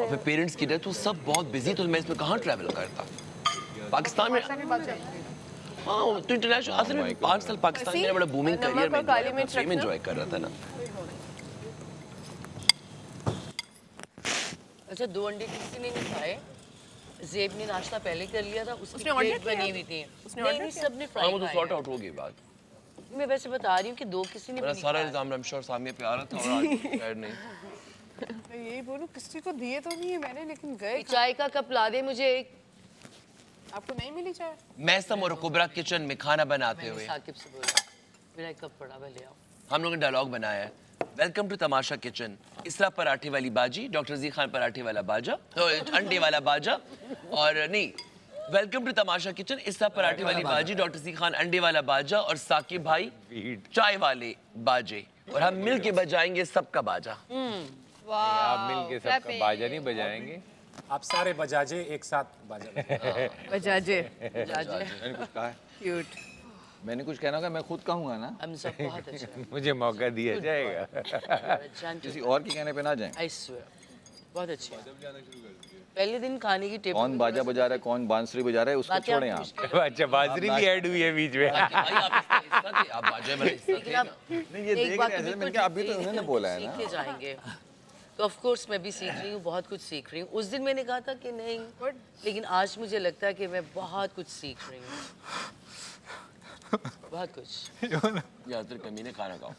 और फिर पेरेंट्स की डेथ, तो सब बहुत बिजी, तो मैं इसमें कहाँ ट्रैवल करता। पाकिस्तान में हाँ तो इंटरनेशनल, असल में 5 साल पाकिस्तान में बड़ा बूमिंग करियर में फेम एंजॉय कर रहा था ना। अच्छा 2 अंडे किसी ने नहीं खाए। ज़ेब ने नाश्ता पहले कर लिया था, उसकी उसने ऑर्डर प्लेट किया? बनी हुई थी। उसने नहीं ऑर्डर नहीं किया? सबने हाँ फ्राई वो तो खाए सॉर्ट हैं। आउट हो गई बात। मैं वैसे बता रही हूँ कि 2 किसी ने भी मेरा नहीं सारा खाया। इल्जाम रमशा और सामिया पे आ रहा था और आज खैर नहीं। मैं यही बोलूं किसी को दिए तो नहीं है मैंने, लेकिन गए। चाय का कप ला दे मुझे एक। आपको नहीं मिली चाय? मैसम और कुबरा किचन में खाना बनाते मैंने हुए साकिब से बोला मेरा एक कप पड़ा हुआ ले आओ। हम लोगों ने डायलॉग बनाया है, वेलकम टू तमाशा किचन। इसरा पराठे वाली बाजी, डॉक्टर जी खान पराठे वाला बाजा, अंडे वाला बाजा, और नहीं, वेलकम टू तमाशा किचन, इसरा पराठे वाली बाजी, डॉक्टर जी खान अंडे वाला बाजा, और साकिब भाई चाय वाले बाजे, और हम मिल के बजाएंगे सबका बाजा। आप मिल के सबका बाजा नहीं बजाएंगे। आप सारे बजाजे एक साथ बाजा बजाजे। मैंने कुछ कहा है? क्यूट। मैंने कुछ कहना होगा, मैं खुद कहूंगा ना। हम सब बहुत अच्छा है। मुझे मौका दिया जाएगा। किसी और के कहने पे ना जाएं। आई स्वेयर बहुत अच्छे हैं। पहले दिन खाने की टेबल कौन बाजा बजा रहा है, कौन बांसुरी बजा रहा है, उसको बातें छोड़ें आप आप। पूछते अच्छा बांसुरी भी ऐड हुई है बीच में। भाई आप इसका थे, आप बाजे में हिस्सा थे ना। नहीं ये देख रहे हैं, मैंने कहा अभी तो उन्होंने बोला है ना। सीखे जाएंगे। तो ऑफ कोर्स मैं भी सीख रही हूँ, बहुत कुछ सीख रही हूँ। उस दिन मैंने कहा था कि नहीं, लेकिन आज मुझे लगता है कि मैं बहुत कुछ सीख रही हूँ, बहुत कुछ। यार तेरे कमीने खाना खाओ।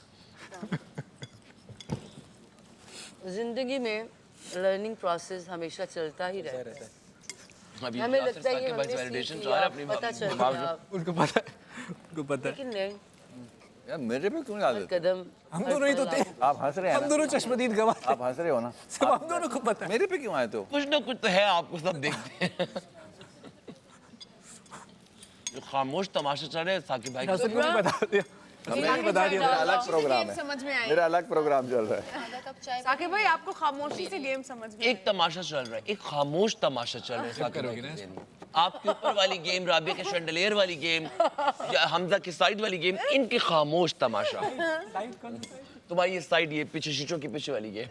जिंदगी में लर्निंग प्रोसेस हमेशा चलता ही रहता है। अभी हमें यासिर लगता है ये साकिब भाई हमने वैलिडेशन सीख चाह रहा है लिया, अपनी पता चल माँ गया, उनको पता है। लेकिन नहीं, यार मेरे पे क्यों आदत है? कदम हम दोनों ही तो थे। आप हंस रहे हैं हम ना? दोनों चश्मदीद गवाह थे। आप हंस रहे हो ना? सब हम दोनों को पता है। मेरे पे क्यों आए तो? कुछ ना कुछ तो है, आपको सब देखते हैं। जो खामोश तमाशा चल रहे हैं साकिब भाई नासिर को भी बता दिया। हमने बता दिया। मेरा अलग प्रोग्राम है। समझ में आई। मेरा अलग प्रोग्राम चल रहा है। साकिब भाई आपको खामोशी से गेम समझ में एक तमाशा चल रहा है, एक खामोश तमाशा चल रहा है साकिब भाई के ज़हन में। आपके ऊपर वाली गेम, राबिया के शंडलियर वाली गेम, या हमजा की साइड वाली गेम, इनकी खामोश तमाशा। तुम्हारी ये साइड, ये पीछे शीशों के पीछे वाली गेम।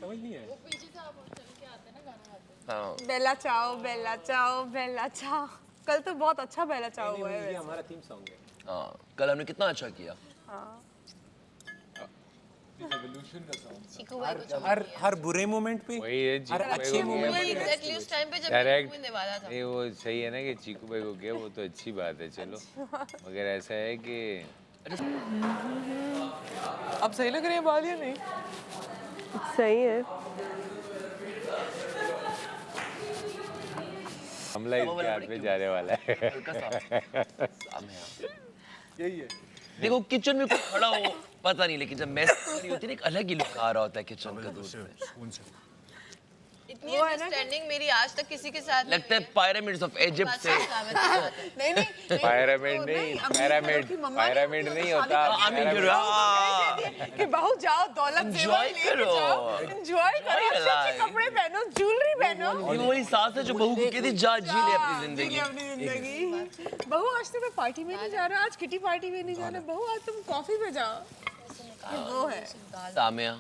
समझ नहीं है। हाँ बेला चाओ बेला चाओ बेला चाओ। कल तो बहुत अच्छा बेला चाओ हुआ है ये वैसे। हमारा थीम सॉन्ग है। हाँ, कल हमने कितना अच्छा किया। हर बुरे मोमेंट पे, वही है हर चीकू अच्छे भाई को मोमेंट गया। पे एग्जैक्टली उस टाइम पे जब डायरेक्ट मैंने वाला था। नहीं वो सही है ना कि चीकू भाई को गया, वो तो अच्छी बात है। चलो मगर ऐसा है कि अब सही लग रही है बाल या नहीं? सही है। हमला इसके हाथ में जाने वाला है। हल्का सा सामने आओ। यही है। देखो किचन में कोई खड़ा हो पता नहीं, लेकिन जब मैस खड़ी होती है ना, एक अलग ही लुक आ रहा होता है किचन का दूर से। इतनी अंडरस्टैंडिंग मेरी आज तक किसी के साथ लगता है पिरामिड्स ऑफ इजिप्ट से। नहीं नहीं पिरामिड नहीं, पिरामिड नहीं होता। कि बहू जाओ दौलत Enjoy करो। एंजॉय करो, अच्छे कपड़े पहनो, ज्वेलरी पहनो। ये वही सास है जो बहू को कहती जा जी ले अपनी जिंदगी। अपनी जिंदगी। बहू आज तुम्हें पार्टी में नहीं जा रहा, आज किटी पार्टी में नहीं जा रहा, बहू आज तुम कॉफी पे जाओ। ये वो है। सामिया,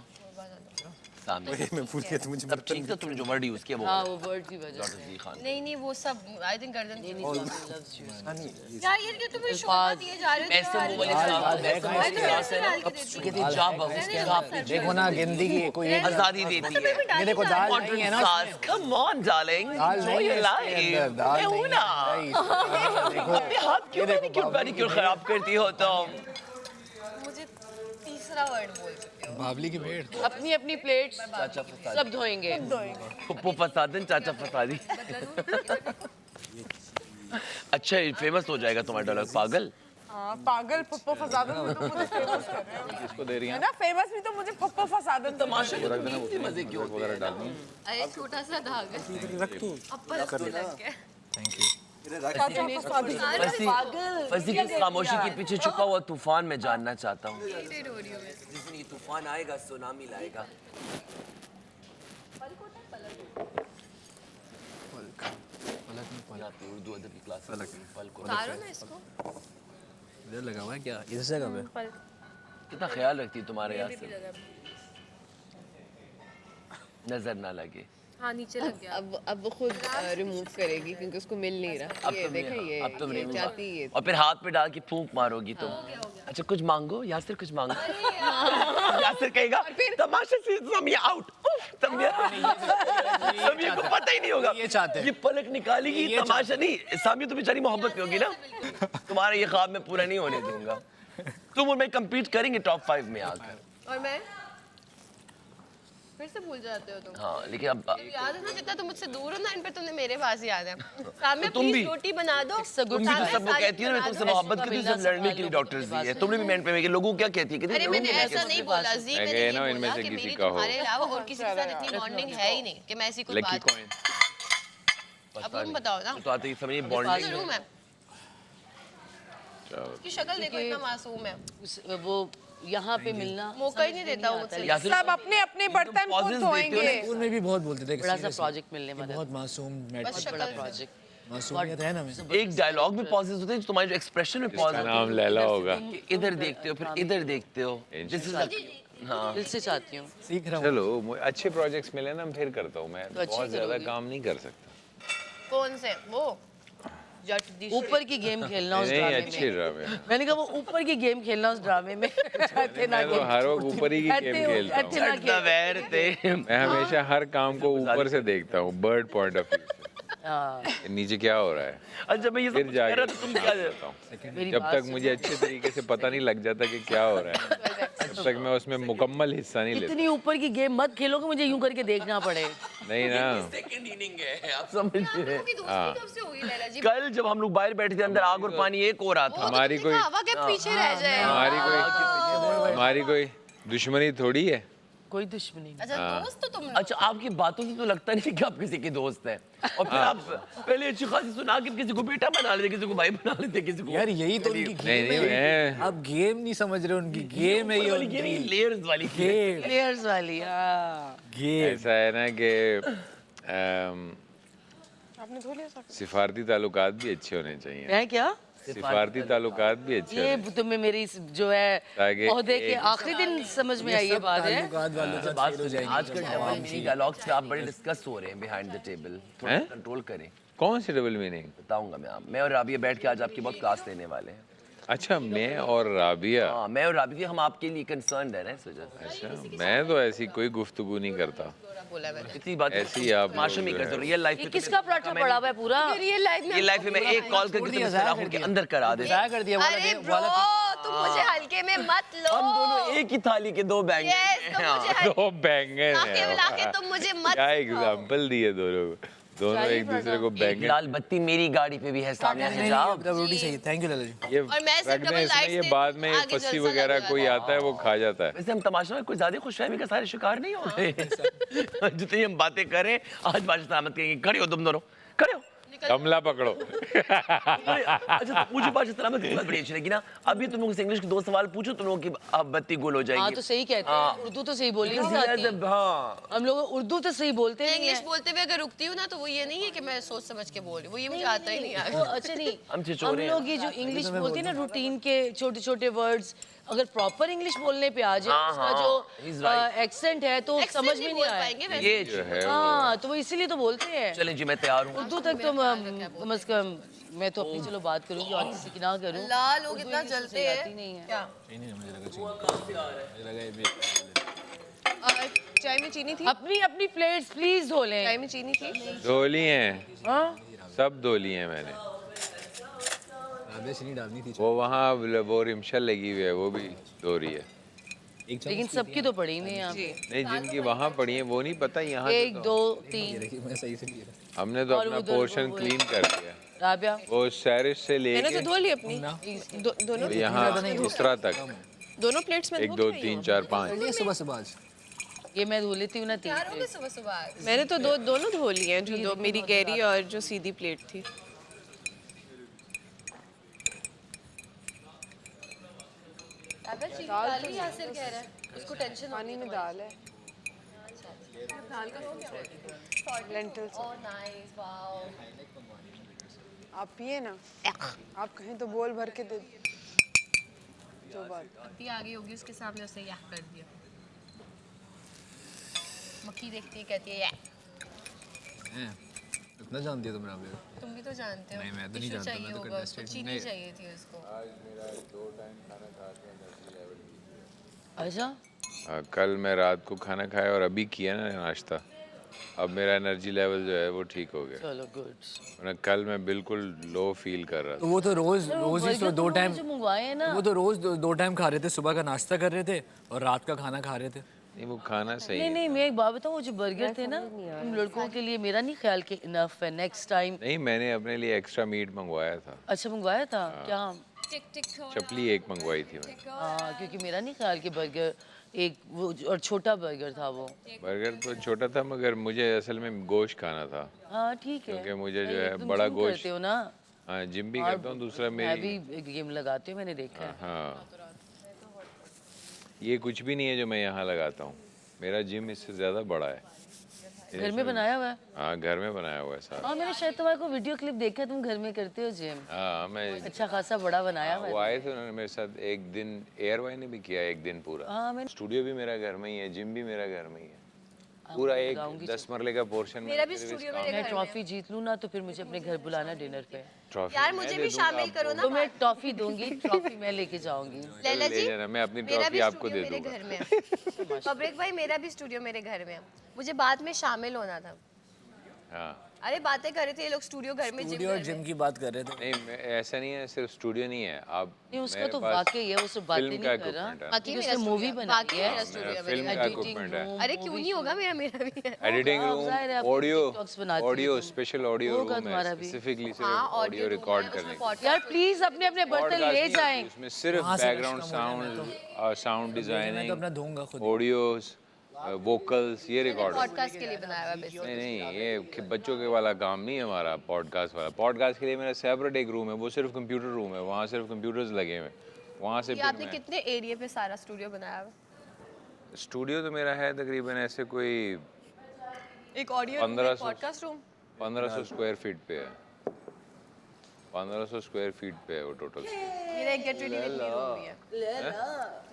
सामिया। मैं भूल गया था मुझे। तब ठीक था, तुमने जो वर्ड यूज किया वो हाँ वो वर्ड की वजह डॉक्टर से। जी खान। नहीं नहीं वो सब आई थिंक गर्दन नहीं नहीं Sami loves you। यार ये क्यों तुम्हें शोभा दिए जा रहे हो? ऐसे वो वाले साहब, ऐसे वो वाले सास है ना, कहती जा बहू, देखो ना गेंदी की कोई आजादी देती है। ये देखो दाल नहीं है ना सास, come on darling, dal enjoy नहीं your है इसके life। अंदर, दाल मैं हूँ नहीं ना। है देखो अपने हाथ क्यों मैनिक्योर पैनिक्योर खराब करती हो तुम? मुझे तीसरा वर्ड बोल चुके हो। बावली की भेड़। अपनी अपनी प्लेट्स चाचा फसादी, सब धोएंगे। पप्पू फसादन, चाचा फसादी। अच्छा फेमस हो जाएगा तुम्हारा डायलॉग, पागल। हाँ पागल पप्पो फसादन में तो मुझे फेमस कर रहे हो। किसको दे रही है हैं? ना, फेमस भी तो मुझे पप्पो फसादन तमाशा के तो इतने मजे क्यों होते वगैरह हैं? डालनी है। अरे छोटा सा धागा रख तू। अपर से लग गया। Thank you. फंसी किस खामोशी के पीछे छुपा हुआ तूफान मैं जानना चाहता हूँ। इरिटेट हो रही हूँ मैं। जिस दिन ये तूफान आएगा सुनामी लाएगा। यहाँ पे उर्दू अदब की क्लास पल को उतारो ना इसको। इधर लगा हुआ है क्या? इस जगह पे? कितना ख्याल रखती है तुम्हारे यहाँ से। नजर ना लगे। हाँ नीचे लग गया। अब वो खुद रिमूव करेगी क्योंकि उसको मिल नहीं रहा। अब ये तुम देखा ये अब तुम remove- जाती है। और फिर हाथ पे डाल के फूंक मारोगी तुम। अच्छा कुछ मांगो, यासिर कुछ मांगो। यासिर कहेगा तमाशा से समिया आउट। समिया को पता ही नहीं होगा। ये चाहते हैं। ये पलक निकालेगी, तमाशा नहीं। सामिया तो बेचारी मोहब्बत में होगी ना। तुम्हारा ये ख्वाब मैं पूरा नहीं होने दूंगा। तुम और मैं compete करेंगे टॉप 5 में आकर। और मैं फिर से भूल जाते हो तुम। हाँ लेकिन अब याद है ना जितना तुम मुझसे दूर हो ना इन पे तुमने मेरे पास याद है। सामने तुम भी- प्लीज रोटी बना दो। तुम भी तो सबको कहती हो ना, मैं तुमसे मोहब्बत करती हूँ, सब लड़ने के लिए डॉक्टर्स दी है। तुमने भी मेंट पे लोगों को क्या कहती है? अरे मैंने ऐसा नहीं बोला जी, मैं मैंने कहे ये ना, इनमें बोला से कि किसी मेरी का हो। तुम्हारे अलावा और किसी के साथ इतनी बॉन्डिंग है ही नहीं कि मैं ऐसी कोई लकी बात। कॉइन। अब तुम बताओ ना। तो आते ही समझिए बॉन्डिंग जरूर मैं उसकी शक्ल देखो इतना मासूम है। वो यहाँ पे मिलना मौका ही नहीं देता वो मुझसे। सब अपने अपने बर्तन खुद धोएंगे। स्कूल में भी बहुत बोलते थे कि बड़ा सा seriously, प्रोजेक्ट मिलने वाला है। बहुत मासूम बस बड़ा शक्ल प्रोजेक्ट। मासूमियत है ना में। एक डायलॉग में पॉजेस होते हैं, तुम्हारे जो एक्सप्रेशन में पॉज इसका नाम लैला होगा। इधर देखते हो फिर इधर देखते हो। This is a- हाँ दिल से चाहती हूँ। सीख रहा हूँ। चलो अच्छे प्रोजेक्ट्स मिले ना फिर करता हूँ मैं। तो अच्छी बहुत ज्यादा करोगी। काम नहीं कर सकता। कौन से वो जट दिश ऊपर की गेम खेलना उस नहीं ड्रामे अच्छे में। ड्रामे। मैंने कहा वो ऊपर की गेम खेलना उस ड्रामे में। ऐसे ना मैं तो हर वक्त ऊपर ही की गेम खेलता हूँ। ऐसे ना चढ़ता वैर थे। मैं हमेशा हर काम को ऊपर से देखता हूँ, बर्ड पॉइंट ऑफ व्यू हाँ, से। नीचे क्या हो रहा है अच्छा मैं ये सब फिर कुछ कह रहा जाके था, तुम क्या देखता हूँ। मेरी जब बात तक मुझे अच्छे तरीके से पता नहीं लग जाता कि क्या हो रहा है तब तक मैं उसमें मुकम्मल हिस्सा नहीं लेता। इतनी ऊपर की गेम मत खेलो कि मुझे यूं करके देखना पड़े। नहीं ना, सेकंड इनिंग है, आप समझ रहे हैं। दोस्ती कब से हुई लैला जी? कल जब हम लोग बाहर बैठे थे, अंदर आग और पानी एक हो रहा था। हमारी कोई हवा के पीछे रह जाए। हमारी कोई दुश्मनी थोड़ी है। कोई दुश्मनी नहीं। अच्छा दोस्त तो तुम अच्छा आपकी बातों से तो लगता नहीं कि आप किसी के दोस्त हैं। और फिर आप पहले अच्छी खासी सुना के किसी को बेटा बना लेते, किसी को भाई बना लेते, किसी को यार यही तो उनकी नहीं गेम नहीं है। मैं आप गेम नहीं समझ रहे, उनकी गेम है ये वाली गेम, उनकी लेयर्स वाली गेम। गेम प्लेयर्स वाली। हाँ, गेम। ऐसा है ना कि आपने धो लिया सब? सिफारती ताल्लुकात भी अच्छे होने चाहिए। है क्या? सिफारती ताल्लुकात भी अच्छे ये होने तुम्हें मेरी जो है ताकि ओहदे के एक- आखिरी दिन समझ में आई ये बात है। ताल्लुकात वालों का बात फेल हो सुनिए, जाएंगे। आजकल डबल मीनिंग डायलॉग्स पे आप बड़े डिस्कस हो रहे हैं बिहाइंड द टेबल। थोड़ा हैं? कंट्रोल करें। कौन सी डबल मीनिंग? बताऊंगा मैं और राबिया बैठ के आज आपकी बहुत क्लास लेने वाले हैं। अच्छा मैं और राबिया। हाँ मैं और राबिया हम आपके लिए कंसर्न है ना इस वजह से। अच्छा मैं तो ऐसी कोई गुफ्तगू नहीं करता। बोला मैंने। इतनी बात ऐसी आप माशा नहीं लोग करते जो है। रियल लाइफ ये में। किसका पराठा पड़ा हुआ है पूरा? रियल लाइफ में ये लाइफ में मैं एक कॉल करके तुम्हें सलाह के अंदर करा दे। जाया कर दिया वाला अरे दे- ब्रो वाला तुम मुझे हल्के में मत लो। हम दोनों एक ही थाली के दो बैंगन यस हैं। तुम हाँ। मुझे दो बैंगन आके मिला के तुम मुझे मत क्या एग्जाम्पल दिए दोनों दोनों एक दूसरे को एक बैंगन। लाल बत्ती मेरी गाड़ी पे भी है सामने नहीं, नहीं, हिजाब। अब रोटी सही है। थैंक यू लाला जी। ये और मैं सिर्फ रख दें double इसमें, lights ये दे बाद दूं, में आगे फस्सी जलसा वगैरह लग कोई जाएगा। आता है वो खा जाता है। वैसे हम तमाशा में कुछ ज्यादा खुशफहमी का सारे शिकार नहीं हो रहे। जितनी हम बातें करें आज बात सलामत कहेंगे। खड़े हो तुम दोनों, खड़े हो। गमला पकड़ो। अच्छा तो मुझे बात सलामत की बात बड़ी अच्छी लगी ना। अभी तुम लोगों से इंग्लिश के दो सवाल पूछो, तुम लोगों की बत्ती गुल हो जाएगी। हाँ तो सही कहते हैं, उर्दू तो सही बोली नहीं जाती। हाँ हम लोग उर्दू तो सही बोलते नहीं इंग्लिश है। बोलते हुए अगर रुकती हूँ ना तो वो ये नहीं है कि मैं सोच समझ के बोल रही हूँ, वो ये मुझे आता ही नहीं वो यार। अच्छा नहीं, हम हम छिछोरे हैं। लोग ये जो इंग्लिश बोलते हैं ना रूटीन के छोटे छोटे वर्ड्स, अगर प्रॉपर इंग्लिश बोलने पे आ जाए हाँ, उसका हाँ, he's जो right. एक्सेंट है तो समझ में नहीं बोल आए। पाएंगे वैसे। ये जो है हाँ तो वो इसीलिए तो बोलते हैं। चलें जी मैं तैयार हूँ। उर्दू तक तो कम से कम मैं तो अपनी चलो बात करूंगी और किसी की ना करूं। ला लोग इतना उर्दू जलते सही आती हैं नहीं है। क्या? चाय में चीनी थी? अपनी अपनी प्लेट्स प्लीज धो लें। चाय में चीनी थी? धो ली हैं, हाँ? सब धो ली हैं मैंने। आधे चीनी डालनी थी। वो वहाँ वो रिमशल लगी हुई है वो भी धो रही है। एक लेकिन सबकी तो पड़ी नहीं यहाँ पे। नहीं जिनकी वहाँ पड़ी है वो नहीं पता यहाँ एक तो दो तीन देखिए मैं सही से लिया था। हमने तो और अपना उधर पोर्शन वो- क्लीन कर दिया। राबिया वो सैरिश से मैंने तो लेके धो ली अपनी दोनों यहाँ दूसरा तक दोनों प्लेट्स में 1 2 3 4 5। लिया सुबह सुबह आज। ये मैं धो लेती हूँ ना तीन तैयार हो गए प्लेट। सुबह सुबह? मैंने तो दोनों धो लिए हैं, जो दो मेरी गहरी और जो सीधी प्लेट थी। दाल ही यासिर कह रहा है उसको टेंशन पानी में दाल है। लेंटिल्स। Oh nice wow. आप पिए ना, आप कहें तो बोल भर के दे जो बात। आंटी आ गई होगी उसके सामने, उसे याह कर दिया। मक्खी देखती है कहती है "या।" हैं, इतना जानती हो तुम राबिया? तुम भी तो जानते हो नहीं, मैं तो नहीं टिश्यू जानता, चाहिए मैं तो होगा उसको contestant चीनी नहीं। चाहिए थी उसको अच्छा कल मैं रात को खाना खाया और अभी किया ना नाश्ता, अब मेरा एनर्जी लेवल जो है वो ठीक हो गया, चलो गुड। वरना कल मैं बिल्कुल लो फील कर रहा तो था। वो तो रोज रोज ही तो दो टाइम जो मंगवाए हैं ना वो तो रोज दो टाइम खा रहे थे, सुबह का नाश्ता कर रहे थे और रात का खाना खा रहे थे। नहीं वो खाना सही नहीं है। नहीं मैं एक बात बताऊँ, वो जो बर्गर थे ना तुम लड़कों के लिए, मेरा नहीं ख्याल कि इनफ है। नेक्स्ट टाइम नहीं मैंने अपने लिए एक्स्ट्रा मीट मंगवाया था, अच्छा मंगवाया था क्या? टिक टिक चपली एक मंगवाई थी मैंने। हाँ क्योंकि मेरा नहीं ख्याल कि बर्गर एक वो और छोटा बर्गर था वो। बर्गर तो छोटा था मगर मुझे असल में गोश्त खाना था, हाँ ठीक है क्योंकि मुझे जो नहीं, है तुम बड़ा जिम गोश्त, करते हो ना। हाँ जिम भी और करता हूँ, दूसरा मैं मेरी भी गेम लगाती हूँ, मैंने देखा है। हाँ ये कुछ भी नहीं है जो मैं यहाँ लगाता हूँ, मेरा जिम इससे ज़्यादा बड़ा है। घर में बनाया हुआ है? हाँ घर में बनाया हुआ है सारा। हाँ मैंने शायद तुम्हारे को वीडियो क्लिप देखा है, तुम घर में करते हो जिम। हाँ मैं अच्छा खासा बड़ा बनाया हुआ वो है। आए थे उन्होंने मेरे साथ एक दिन, एयर वाई ने भी किया एक दिन पूरा। हाँ मैंने स्टूडियो भी मेरा घर में ही है, जिम भी मेरा घर में ही है, पूरा एक 10 मरले का पोर्शन। मेरा भी स्टूडियो मेरे मैं घर में ट्रॉफी जीत लूँ ना तो फिर मुझे अपने घर बुलाना डिनर पे। ट्रॉफी यार मुझे भी शामिल करो ना तो मैं टॉफी दूंगी, ट्रॉफी मैं लेके जाऊंगी। लैला ले जी जाना, मैं अपनी मेरा ट्रॉफी भी आपको स्टूडियो दे मेरे दूंगा। घर में है पब्लिक भाई मेरा भी स्टूडियो मेरे घर में है, मुझे बाद में शामिल होना था। हाँ अरे बातें कर रहे थे ये लोग स्टूडियो घर में जिम स्टूडियो और जिम की बात कर रहे थे। नहीं ऐसा नहीं है, सिर्फ स्टूडियो नहीं है, आप नहीं उसका मेरे तो पास वाकई है, वो सिर्फ बातें फिल्म नहीं का कर रहा। equipment है। बाकी क्योंकि मेरा उसने मूवी स्टूडियो बनाई बाकी है, मेरा स्टूडियो है फिल्म मेरे का घर। equipment है। अरे क्यों नहीं होगा, मेरा भी है। एडिटिंग हाँ, जाहिर है, रूम, अपनी ऑडियो TikToks बनाती हो ऑडियो तुम। स्पेशल ऑडियो होगा रूम तुम्हारा है, भी। स्पेसिफिकली हाँ सिर्फ ऑडियो रूम रिकॉर्ड है, करने उसमें के। podcast यार प्लीज अपने अपने बर्तन Podcast ले नहीं होती, जाएं। उसमें सिर्फ वहाँ से बैकग्राउंड कस्टम हो रहा है, साउंड, साउंड मैं तो डिजाइनिंग, अपना धोऊंगा खुद। ऑडियोज, वोकल्स, ये रिकॉर्ड। पॉडकास्ट के लिए बनाया हुआ है बेसिकली। नहीं नहीं ये बच्चों के वाला काम नहीं है हमारा, पॉडकास्ट वाला। पॉडकास्ट के लिए मेरा सेपरेट एक रूम है, वो सिर्फ कंप्यूटर रूम है, वहाँ सिर्फ कंप्यूटर्स लगे हुए हैं, वहाँ से ये फिर आपने मैं कितने एरिया पे सारा स्टूडियो बनाया हुआ स्टूडियो तो मेरा है तकरीबन ऐसे कोई है? एक audio room, 1500 podcast room. 1500 square feet पे है, 1500 स्क्वायर फीट पे है वो टोटल। मेरा एक get ready with me room भी है।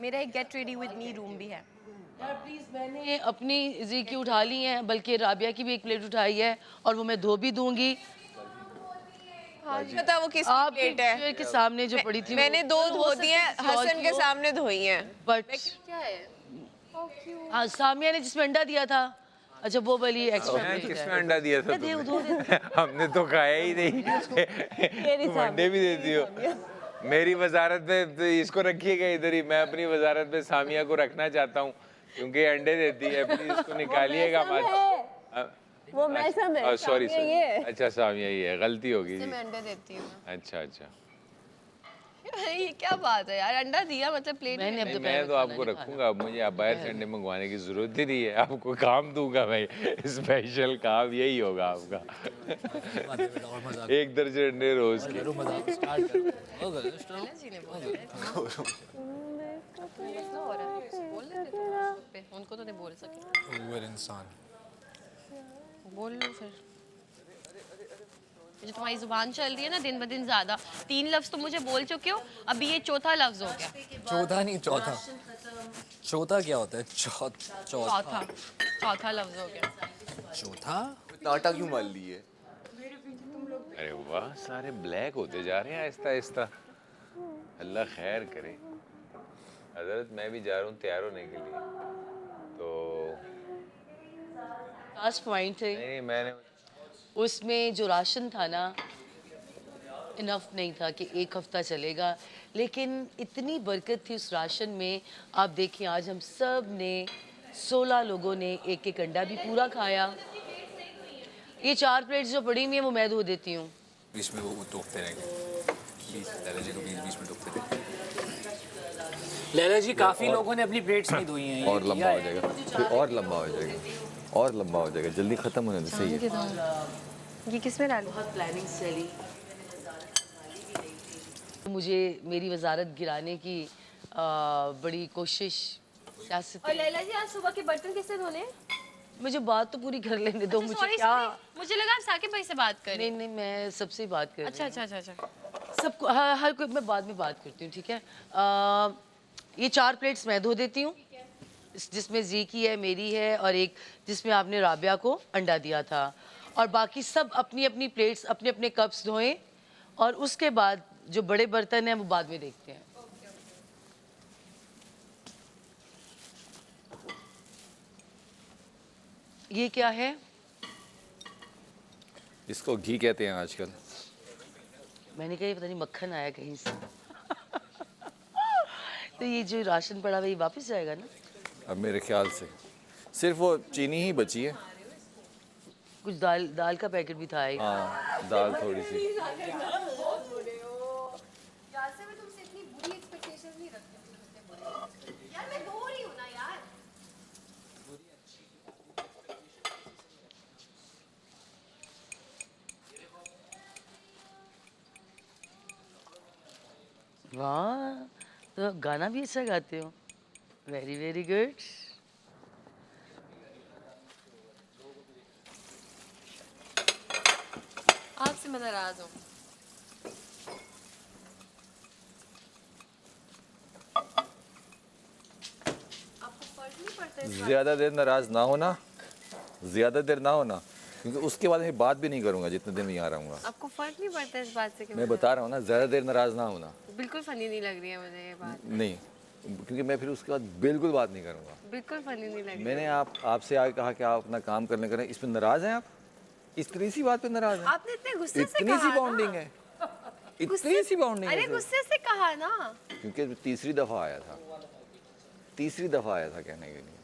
मेरा एक get ready with me room भी है। यार प्लीज मैंने अपनी जी की उठा ली है, बल्कि राबिया की भी एक प्लेट उठाई है और वो मैं धो भी दूंगी। पता वो किसकी आप प्लेट है? के सामने जो पड़ी थी मैंने दो धो दी हैं, हसन के सामने धोई हैं। बट क्या है? हाँ सामिया ने जिसमें अंडा दिया था, अच्छा वो वाली एक्स्ट्रा हैं, प्लेट किसमें है। अंडा दिया था दे तुमने? हमने तो खाया ही नहीं। तुम अंडे भी देती हो। मेरी वजारत में तो इसको रखिएगा इधर ही, मैं अपनी वजारत में सामिया को रखना चाहता हूँ क्योंकि अंडे देती है, प्लीज इसको निकालिएगा मत। वो मैसम है, सॉरी सामिया ये है। सर, अच्छा सामिया ये है, गलती होगी। मैं अंडा देती हूँ। अच्छा अच्छा, ये क्या बात है यार, अंडा दिया मतलब प्लेट मैंने अब नहीं, दोपहर मैं में तो खाना आपको नहीं खाना। रखूंगा, अब मुझे आप बाहर से अंडे मंगवाने की जरूरत ही नहीं है, आपको काम दूंगा भाई, स्पेशल काम यही होगा आपका। और मजाक 1 दर्जन अंडे रोज के। करो, मजाक स्टार्ट करो। हो गया स्टार्ट। जी ने बोला मसला हो रहा है, बोल देते तो उनको तो नहीं बोल सके। ओवर इंसान। बोल लो फिर। जो तुम्हारी जुबान चल रही है ना दिन ब दिन ज्यादा, 3 लफ्ज तो मुझे बोल चुके हो, अभी ये चौथा लफ्ज हो गया। चौथा नहीं चौथा। चौथा क्या होता है? चौथा चौथा चौथा लफ्ज हो गया। चौथा टाटा क्यों मान ली है? अरे वाह, सारे ब्लैक होते जा रहे हैं आहिस्ता आहिस्ता, अल्लाह खैर करे। हजरत मैं भी जा रहा हूँ तैयार होने के लिए, तो लास्ट पॉइंट है, नहीं मैंने उसमें जो राशन था ना इनफ नहीं था कि 1 हफ्ता चलेगा, लेकिन इतनी बरकत थी उस राशन में। आप देखिए आज हम सब ने 16 लोगों ने एक एक अंडा भी पूरा खाया। ये 4 प्लेट्स जो पड़ी हुई हैं वो मैं धो देती हूँ। बीच में वो टोकते रहेंगे। प्लीज लैला जी को बीच में टोकते रहेंगे। लैला जी काफी लोगों ने अपनी प्लेट्स नहीं धोई हैं। और लंबा हो जाएगा, फिर और लंबा हो जाएगा, और लंबा हो जाएगा, जल्दी खत्म होने दे। सही है। ये किसमें डालू? बहुत प्लानिंग चली, मुझे मेरी वजारत गिराने की बड़ी कोशिश सियासत। और लैला जी आज सुबह के बर्तन किससे धोने? मुझे बात तो पूरी कर लेने दो, मुझे सॉरी क्या। मुझे लगा आप साकिब भाई से बात कर रही नहीं नहीं मैं सबसे ही बात कर रही अच्छा हूँ। अच्छा अच्छा अच्छा। सबको हर कोई मैं बाद में बात करती हूँ, ठीक है। ये 4 प्लेट्स मैं धो देती हूँ, जिसमें जी की है, मेरी है, और एक जिसमें आपने राबिया को अंडा दिया था। और बाकी सब अपनी अपनी प्लेट्स, अपने अपने कप्स धोएं, और उसके बाद जो बड़े बर्तन हैं वो बाद में देखते हैं। ये क्या है? इसको घी कहते हैं आजकल। मैंने कहा ये पता नहीं मक्खन आया कहीं से। तो ये जो राशन पड़ा हुआ ये वापस जाएगा ना? अब मेरे ख्याल से सिर्फ वो चीनी ही बची है। कुछ दाल का पैकेट भी था एक। हाँ, दाल थोड़ी सी। वाह, तो गाना भी अच्छा गाते हो। Very very good. आपसे मैं नाराज हूँ। आपको फर्क नहीं पड़ता इस बात? ज़्यादा देर नाराज़ ना होना, ज़्यादा देर ना होना, क्योंकि उसके बाद मैं बात भी नहीं करूँगा जितने दिन मैं यहाँ रहूँगा। आपको फर्क नहीं पड़ता इस बात से कि मैं बता रहा हूँ ना, ज़्यादा देर नाराज़ ना होना। बिल्कुल फनी नहीं लग रही है मुझे ये बात। नहीं, क्योंकि मैं फिर उसके बाद बिल्कुल बात नहीं करूँगा। बिल्कुल फनी नहीं लग रही। मैंने आपसे आगे कहा कि आप अपना काम करने करें, इस पर नाराज़ हैं आप? इतनी सी बात पे नाराज़ हैं? आपने इतने गुस्से से इतनी कहा सी ना। बाउंडिंग है, इतनी सी बाउंडिंग अरे है। गुस्से से कहा ना। क्योंकि तीसरी दफ़ा आया था, तीसरी दफ़ा आया था कहने के लिए।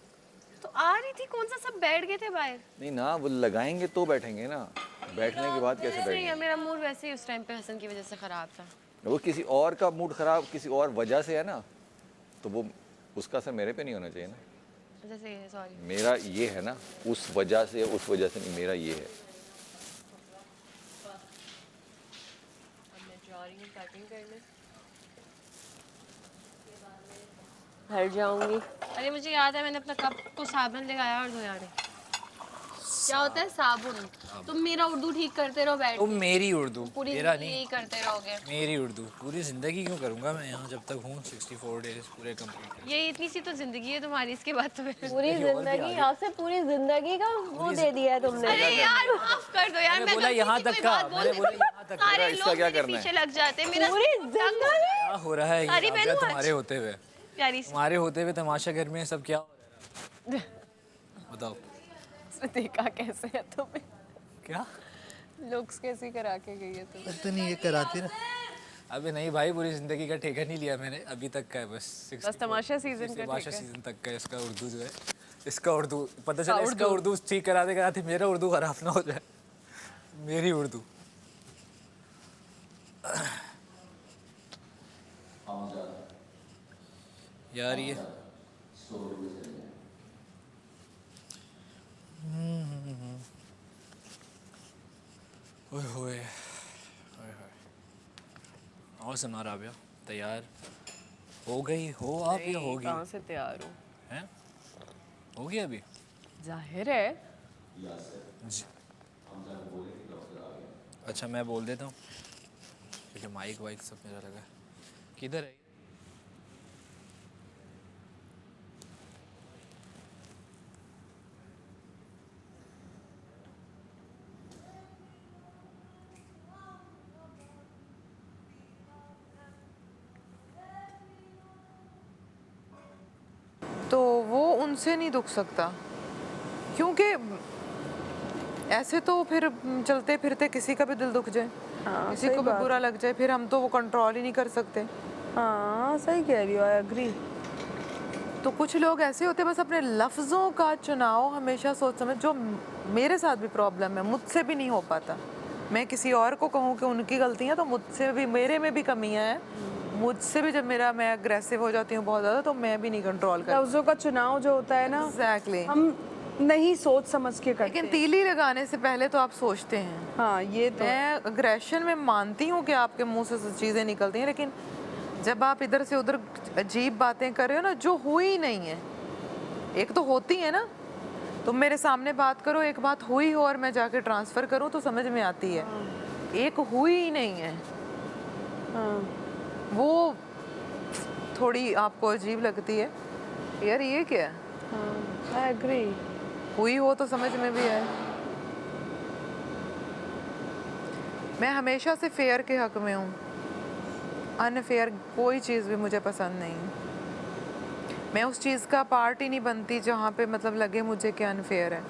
तो आ रही थी, कौन सा सब बैठ गए थे बाहर? नहीं ना, वो लगाएंगे तो बैठेंगे ना, बैठने के बाद कैसे नहीं, बैठेंगे? मेरा मूड वैसे ही उस टाइम पे हसन की वजह से खराब था। वो किसी और का मूड ख़राब किसी और वजह से है ना, तो वो उसका असर मेरे पे नहीं होना चाहिए ना। जैसे सॉरी। मेरा ये है ना, उस वजह से नहीं, मेरा ये है। हट जाऊंगी। अरे मुझे याद है मैंने अपना कप को साबुन लगाया और धोया नहीं। क्या होता है साबुन? तुम मेरा उर्दू ठीक करते रहो बैठ तो के। मेरी उर्दू, पूरी मेरा जिंदगी नहीं, यही करते रहोगे। मेरी उर्दू पूरी ज़िंदगी क्यों करूँगा मैं यहाँ जब तक हूँ। 64 डेज पूरे कंप्लीट। ये इतनी सी तो जिंदगी है तुम्हारी, इसके बाद तो पूरी जिंदगी, आपसे पूरी जिंदगी का वो दे दिया है तुमने। अरे यार माफ कर दो यार, मैंने मैं बोला गलती यहाँ से तक कोई का, बात बोल मैंने बोला देती हूँ। यहाँ तक का। सारे इसका लोग क्या मेरे करना है? पीछे लग जाते हैं। मेरा पूरी जिंदगी क्या हो रहा है सारी ये बहनों राबिया, आज। तुम्हारे होते हुए? प्यारी सी। तुम्हारे होते हुए तमाशा घर में सब क्या हो रहा है? बताओ देखा कैसे है तुम्हें? क्या? लुक्स कैसी करा के गई है तुम? पता नहीं ये कराती ना। अबे नहीं भाई, पूरी जिंदगी का ठेका नहीं लिया मैंने, अभी तक का है बस। बस तमाशा सीजन का तमाशा ठेका है। सीजन तक का है। इसका उर्दू जो है, इसका उर्दू पता चला, इसका उर्दू ठीक कराते कराते मेरा उर्दू खराब ना हो जाए। मेरी उर्दू यार ये ओए होए और सुना राबिया, तैयार हो गई हो आप या होगी? कहाँ से तैयार हो? हैं? होगी अभी? जाहिर है। अच्छा मैं बोल देता हूँ क्योंकि माइक वाइक सब मेरा लगा है। किधर है? तो वो उनसे नहीं दुख सकता, क्योंकि ऐसे तो फिर चलते फिरते किसी का भी दिल दुख जाए, किसी को भी बुरा लग जाए, फिर हम तो वो कंट्रोल ही नहीं कर सकते। हाँ सही कह रही हो, आई एग्री। तो कुछ लोग ऐसे होते हैं बस अपने लफ्ज़ों का चुनाव हमेशा सोच समझ, जो मेरे साथ भी प्रॉब्लम है, मुझसे भी नहीं हो पाता। मैं किसी और को कहूँ कि उनकी गलतियाँ, तो मुझसे भी, मेरे में भी कमियाँ हैं। मुझसे भी जब मैं अग्रेसिव हो जाती हूँ बहुत ज़्यादा, तो मैं भी नहीं कंट्रोल कर। लफ्जों का चुनाव जो होता है ना, एग्जैक्टली, हम नहीं सोच समझ के करते। लेकिन तीली लगाने से पहले तो आप सोचते हैं। हाँ ये तो मैं अग्रेशन में मानती हूँ कि आपके मुंह से चीज़ें निकलती हैं, लेकिन जब आप इधर से उधर अजीब बातें कर रहे हो ना, जो हुई नहीं है, एक तो होती है ना, तुम मेरे सामने बात करो, एक बात हुई हो और मैं जाके ट्रांसफ़र करूँ तो समझ में आती है, एक हुई ही नहीं है, वो थोड़ी आपको अजीब लगती है। यार ये क्या है? I agree. हुई हो तो समझ में भी आए। मैं हमेशा से फेयर के हक में हूँ, अनफेयर कोई चीज़ भी मुझे पसंद नहीं। मैं उस चीज़ का पार्ट ही नहीं बनती जहाँ पे मतलब लगे मुझे कि अनफेयर है।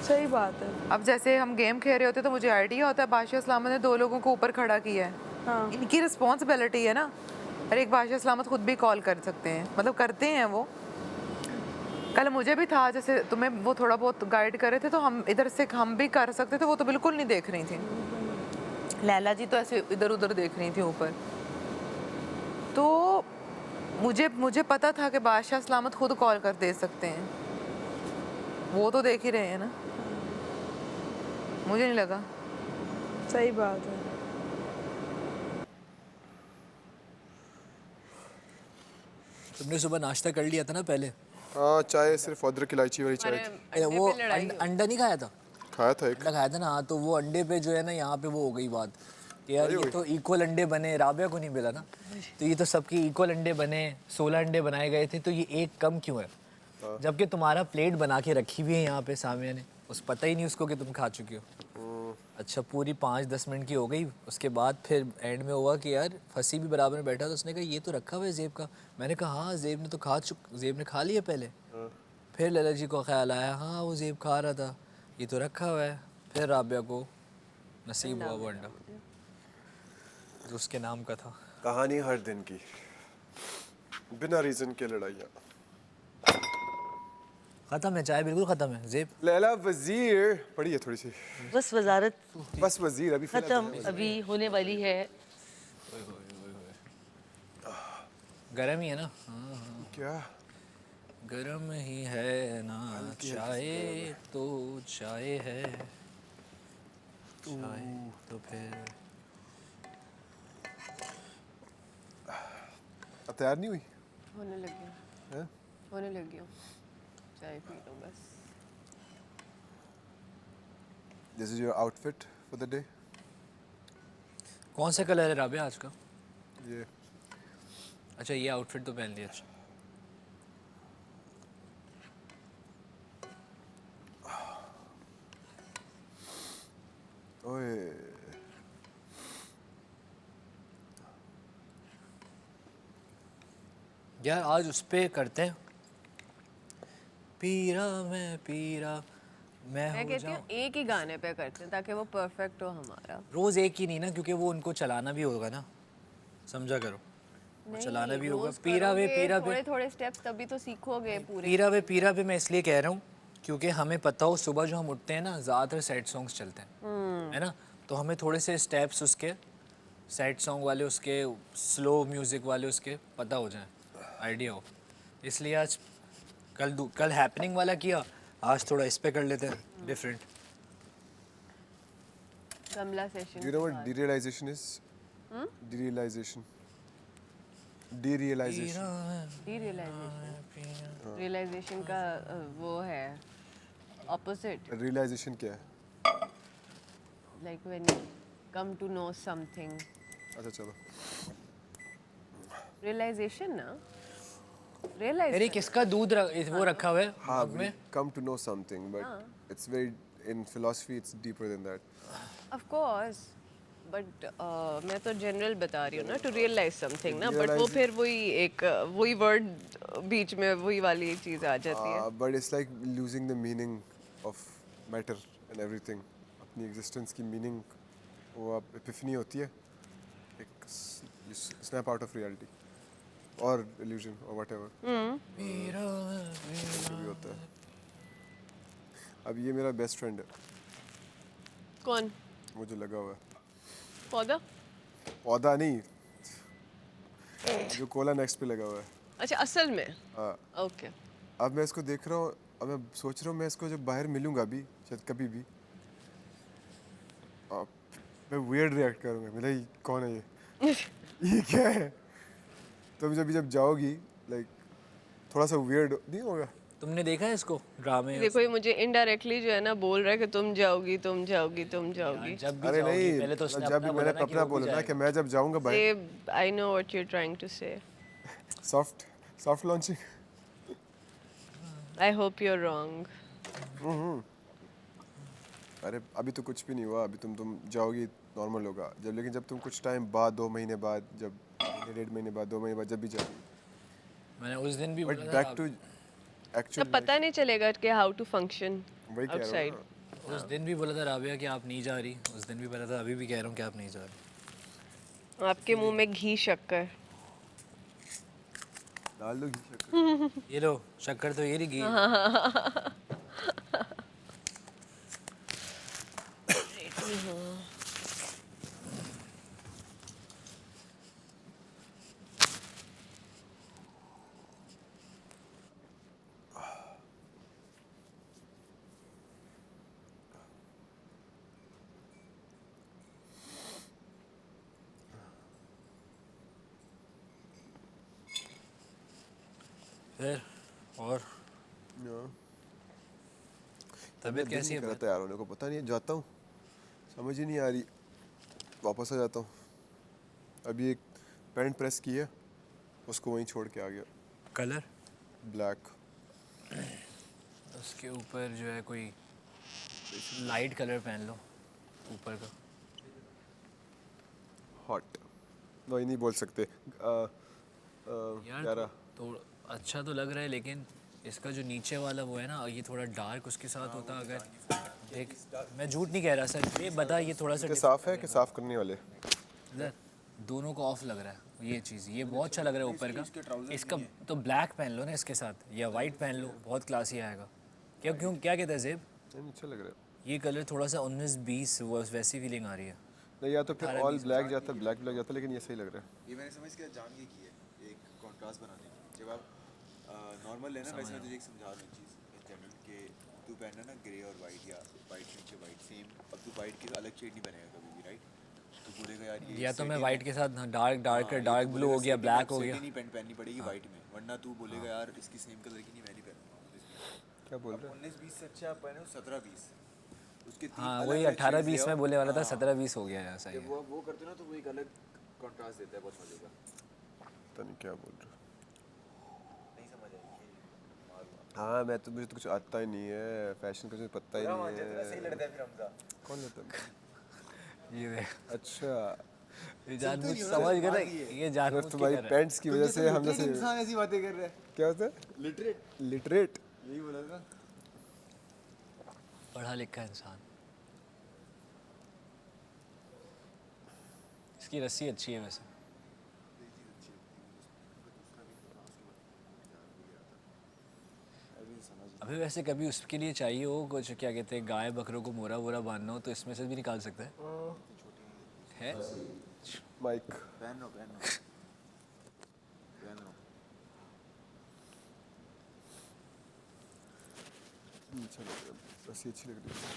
सही बात है। अब जैसे हम गेम खेल रहे होते तो मुझे आइडिया होता है बादशाह सलामत ने 2 लोगों को ऊपर खड़ा किया है, हाँ। इनकी रिस्पॉन्सिबिलिटी है ना। और एक बादशाह सलामत खुद भी कॉल कर सकते हैं, मतलब करते हैं वो। कल मुझे भी था, जैसे तुम्हें वो थोड़ा बहुत गाइड कर रहे थे तो हम इधर से हम भी कर सकते थे, वो तो बिल्कुल नहीं देख रही थी। लैला जी तो ऐसे इधर उधर देख रही थी ऊपर। तो मुझे पता था कि बादशाह सलामत खुद कॉल कर दे सकते हैं, वो तो देख ही रहे हैं ना। मुझे नहीं लगा। सही बात है। तुमने सुबह नाश्ता कर लिया था ना पहले? हाँ, चाय सिर्फ अदरक इलायची वाली चाय थी। अरे वो अंडा नहीं खाया था? खाया था एक। अंडा खाया था ना। हाँ, तो वो अंडे पे जो है ना यहाँ पे वो हो गई बात कि यार ये तो इक्वल अंडे बने, राबिया को नहीं मिला ना, तो ये तो सबके इक्वल अंडे बने, 16 अंडे बनाए गए थे, तो ये एक कम क्यों है? जबकि तुम्हारा प्लेट बना के रखी हुई है यहाँ पे सामिया ने, उस पता ही नहीं उसको कि तुम खा चुके हो। अच्छा, पूरी 5-10 मिनट की हो गई। उसके बाद फिर एंड में हुआ कि यार फंसी भी बराबर में बैठा, तो उसने कहा ये तो रखा हुआ है ज़ेब का। मैंने कहा हाँ, ज़ेब ने तो ज़ेब ने खा लिया पहले। फिर लैला जी को ख्याल आया हाँ वो ज़ेब खा रहा था, ये तो रखा हुआ है। फिर राबिया को नसीब हुआ वो अंडा जो उसके नाम का था। कहानी हर दिन की, बिना रीजन के लड़ाइयाँ। ख़त्म है चाय, बिल्कुल ख़त्म है। ज़ेब लैला वजीर पढ़ी है थोड़ी सी, बस वजारत बस वजीर अभी खत्म, अभी होने वाली है। गरम ही है ना? क्या गरम ही है ना चाय तो चाय है, चाय तो फिर। अब तैयार नहीं हुई? होने लगी हूँ। हैं? होने लगी हूँ। चाय पी लो बस। This is your outfit for the day? कौन सा कलर है राबिया आज का? ये अच्छा, ये आउटफिट तो पहन लिया। अच्छा, ओए यार आज उस पे करते हैं, पीरा मैं पीरा मैं मैं हो कहती हूँ जाऊं। एक ही गाने पे करते हैं ताकि वो परफेक्ट हो हमारा। रोज एक ही नहीं ना, क्योंकि वो उनको चलाना भी होगा ना, समझा करो। वो चलाना भी होगा। पीरा वे थोड़े थोड़े स्टेप्स तभी तो सीखोगे पूरे। पीरा वे मैं इसलिए कह रहा हूँ क्योंकि हमें पता हो सुबह जो हम उठते हैं ना ज़्यादातर सैड सॉन्ग्स चलते हैं, है ना, तो हमें थोड़े से स्टेप्स उसके सैड सॉन्ग वाले, उसके स्लो म्यूज़िक वाले उसके पता हो जाए, आइडिया हो। इसलिए आज कल हैपनिंग वाला किया, आज थोड़ा इस पे कर लेते हैं डिफरेंट। कमला session. Do you know what derealization is? Derealization. Derealization. Realisation का वो है ऑपोजिट, Realization क्या है? Like when you come to know something. अच्छा चलो। रियलाइजेशन ना, अरे रियलाइज किसका दूध वो रखा हुआ है हाँ, मग we में? come to know something, but it's very in philosophy it's deeper than that. Of course, but मैं तो जनरल बता रही हूँ ना, टू रियलाइज समथिंग ना, बट वो फिर वही वर्ड बीच में वही वाली चीज़ आ जाती है। But it's like losing the meaning of matter and everything. अपनी existence की meaning वो आप epiphany होती है, एक you snap out of reality or illusion or whatever. जो भी होता है। अब ये मेरा बेस्ट फ्रेंड है, कौन? मुझे लगा हुआ है। पौधा? पौधा नहीं, जो कोला नेक्स्ट पे लगा हुआ है। अच्छा, असल में? हाँ। ओके। अब मैं इसको देख रहा हूँ, अब मैं सोच रहा हूँ मैं इसको जब बाहर मिलूंगा भी शायद कभी भी, मैं वियर्ड रिएक्ट करूँगा, मेरा ये कौन है ये क्या है? तो जब जाओगी लाइक थोड़ा सा वियर्ड नहीं होगा? तुमने देखा है इसको ड्रामे? देखो ये मुझे इनडायरेक्टली जो है ना बोल रहा है कि तुम जाओगी तुम जाओगी तुम जाओगी। जब भी अरे जाओगी, नहीं, पहले तो उसने जब भी मैंने अपना बोला ना कि मैं जब जाऊंगा भाई, I know what you are trying to say. Soft launching. I hope you're wrong. अरे अभी तो कुछ भी नहीं हुआ, अभी तुम जाओगी नॉर्मल होगा जब, लेकिन जब तुम कुछ टाइम बाद 2 महीने बाद, जब 1.5 महीने बाद, 2 महीने बाद जब भी जाओगी, मैंने उस दिन भी बट बोला बैक था टू तब एक्चुअल पता नहीं चलेगा कि how to function वही कह रहा हूँ outside. ना। उस दिन भी बोला था राबिया कि आप नहीं जा रही, उस दिन भी बोला था, अभी भी कह रहा हूँ कि आप नहीं जा रही। आपके मुंह में घी शक्कर. डाल दो घी शक्कर। ये लो शक्कर तो ये रही घी। फिर और तबीयत कैसी है? तैयार होने को पता नहीं है, जाता हूँ, समझ ही नहीं आ रही, वापस आ जाता हूँ। अभी एक पैंट प्रेस की है, उसको वहीं छोड़ के आ गया। Colour black. उसके ऊपर जो है कोई लाइट कलर पहन लो ऊपर का। हॉट वही नहीं बोल सकते। यार तो अच्छा तो लग रहा है, लेकिन इसका जो नीचे वाला वो है ना, ये थोड़ा डार्क उसके साथ होता अगर देख, मैं झूठ नहीं कह रहा सर, ये बता ये थोड़ा सा साफ है कि साफ करने वाले? इधर दोनों को ऑफ लग रहा है ये चीज़, ये बहुत अच्छा लग रहा है ऊपर का। इसका तो ब्लैक पहन लो ना इसके साथ, या वाइट पहन लो, बहुत क्लासी आएगा। क्यों क्या कहता है ज़ेब? अच्छा लग रहा है ये कलर थोड़ा सा 19-20 वो वैसी फीलिंग आ रही है। नहीं, या तो फिर ऑल ब्लैक जाता, ब्लैक जाता, लेकिन ये सही लग रहा है। ये मैंने समझ के जान के की है, एक कॉन्ट्रास्ट बनाने की। जब आप नॉर्मल लेना, वैसे मैं तुझे एक समझा रहा हूँ चीज़ इन जनरल कि तू पहनना ना ग्रे और वाइट, या वाइट नीचे वाइट सेम, अब तू वाइट की अलग शेड नहीं बनेगा कभी भी, राइट? तो बोलेगा यार ये या तो मैं वाइट के साथ डार्क ब्लू हो गया, ब्लैक हो गया। नहीं पैंट पहननी पड़ेगी वाइट में, वरना तू बोलेगा यार इसकी सेम कलर की नहीं, मैं नहीं पहनूंगा। क्या बोल रहे हैं? 19-20 से अच्छा आप पहने 17-20, उसके हाँ वही 18-20 में बोलने वाला था, 17-20 हो गया ऐसा ही। जब वो करते हो ना तो वो एक अलग कॉन्ट्रास्ट देता है, बहुत मजे का। पता नहीं क्या बोल रहे हो। नहीं समझ आई। हाँ मैं तो, मुझे तो कुछ आता ही नहीं है, फैशन का मुझे पता ही नहीं है। सही लड़ता है फिर हमजा। कौन लेता है? ये देख, अच्छा ये जानबूझ समझ गए ना, ये जानबूझ के तुम्हारी कर रहा है। पैंट्स की वजह से हम जैसे इंसान ऐसी बातें कर रहा है। क्या होता है? Literate, literate. यही बोला था। पढ़ा लिखा इंसान। इसकी रस्सी अच्छी है वैसे। अभी वैसे कभी उसके लिए चाहिए हो कुछ, क्या कहते हैं, गाय बकरों को मोरा वोरा बांधना हो तो इसमें से भी निकाल सकते हैं। है माइक पहन लो पहन लो पहन लो। अच्छा लग रहा है, रस्सी अच्छी लग रही है।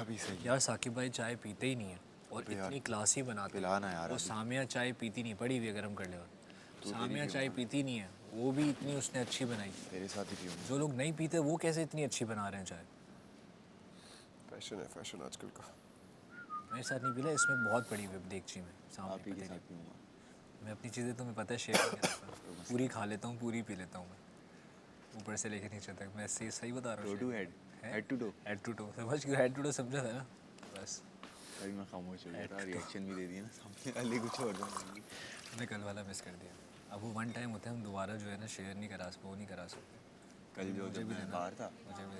अभी सही यार साकिब भाई चाय पीते ही नहीं है और इतनी क्लासी बनाते पिलाना यार वो अभी। सामिया चाय पीती नहीं, पड़ी हुई है गर्म कर ले। सामिया चाय पीती नहीं है, वो भी इतनी उसने अच्छी बनाई। तेरे साथ ही पीऊंगा। जो लोग नहीं पीते वो कैसे इतनी अच्छी बना रहे हैं चाय। फैशन है, फैशन आजकल का। मेरे साथ नहीं पीला, इसमें बहुत पड़ी हुई देगची में आप सामने ही पता के ही साथ नहीं। पीऊंगा। मैं अपनी चीज़ें तुम्हें पता है शेयर नहीं करता, पूरी खा लेता हूँ, पूरी पी लेता हूँ मैं, ऊपर से लेके नीचे तक। मैं सही बता रहा हूँ। To head, head to toe. Head to toe, समझ क्यों हेड टू टो समझा था ना बस। अभी मैं खामोश हो गया था, रिएक्शन भी दे दिया ना सामने वाले, कुछ और था। मैंने कल वाला मिस कर दिया। अब वो वन टाइम होता है, हम दोबारा जो है ना शेयर नहीं करा सकते, वो नहीं करा सकते। कल जो जब मैं बाहर था, मुझे भी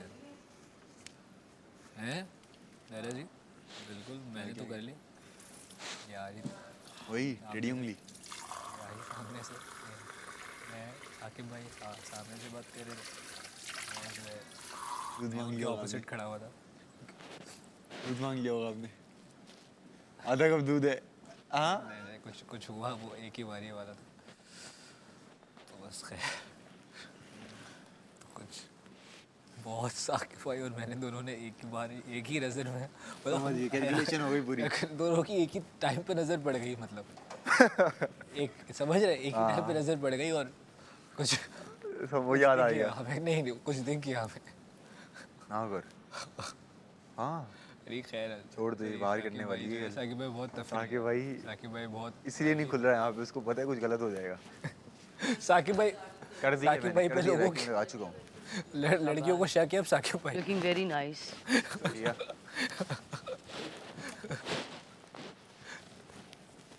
हैं दादा जी, बिल्कुल मैंने तो कर ली यार ही, वही टेढ़ी उंगली। यार ही सामने से मैं साकिब भाई सामने से बात कर रहे थे, मैं जो है दूध मैं मांग उनके लिया होगा ऑपोजिट खड़ा हुआ था। आपने। दूध मांग लिया होगा आपने। आधा कप दूध है। हाँ नहीं कुछ हुआ, वो एक ही बारी वाला था तो बस खैर। तो कुछ बहुत साकिब भाई और मैंने दोनों ने एक ही बार एक ही नज़र में, समझिए कैलकुलेशन हो गई पूरी। दोनों की एक ही टाइम पे नज़र पड़ गई, मतलब एक समझ रहे, एक ही टाइम पे नज़र पड़ गई और कुछ वो याद आ गया। हमें नहीं कुछ दिन किया हमें ना कर। हाँ अरे खैर है, छोड़ दे, बाहर करने वाली है। साकिब भाई बहुत साकिब भाई साकिब भाई बहुत इसलिए नहीं खुल रहा है यहाँ पे, उसको पता है कुछ गलत हो जाएगा। साकिब भाई कर दिए साकिब मैंने, भाई कर पे दिए, लोगों रैंकिंग में आ चुका हूँ। लड़कियों को शक है अब साकिब भाई। Looking very nice. या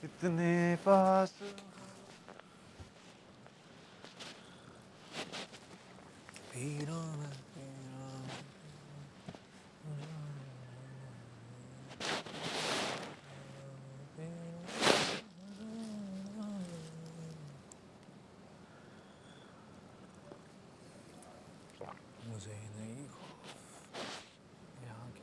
इतने पास मुझे नहीं यहाँ की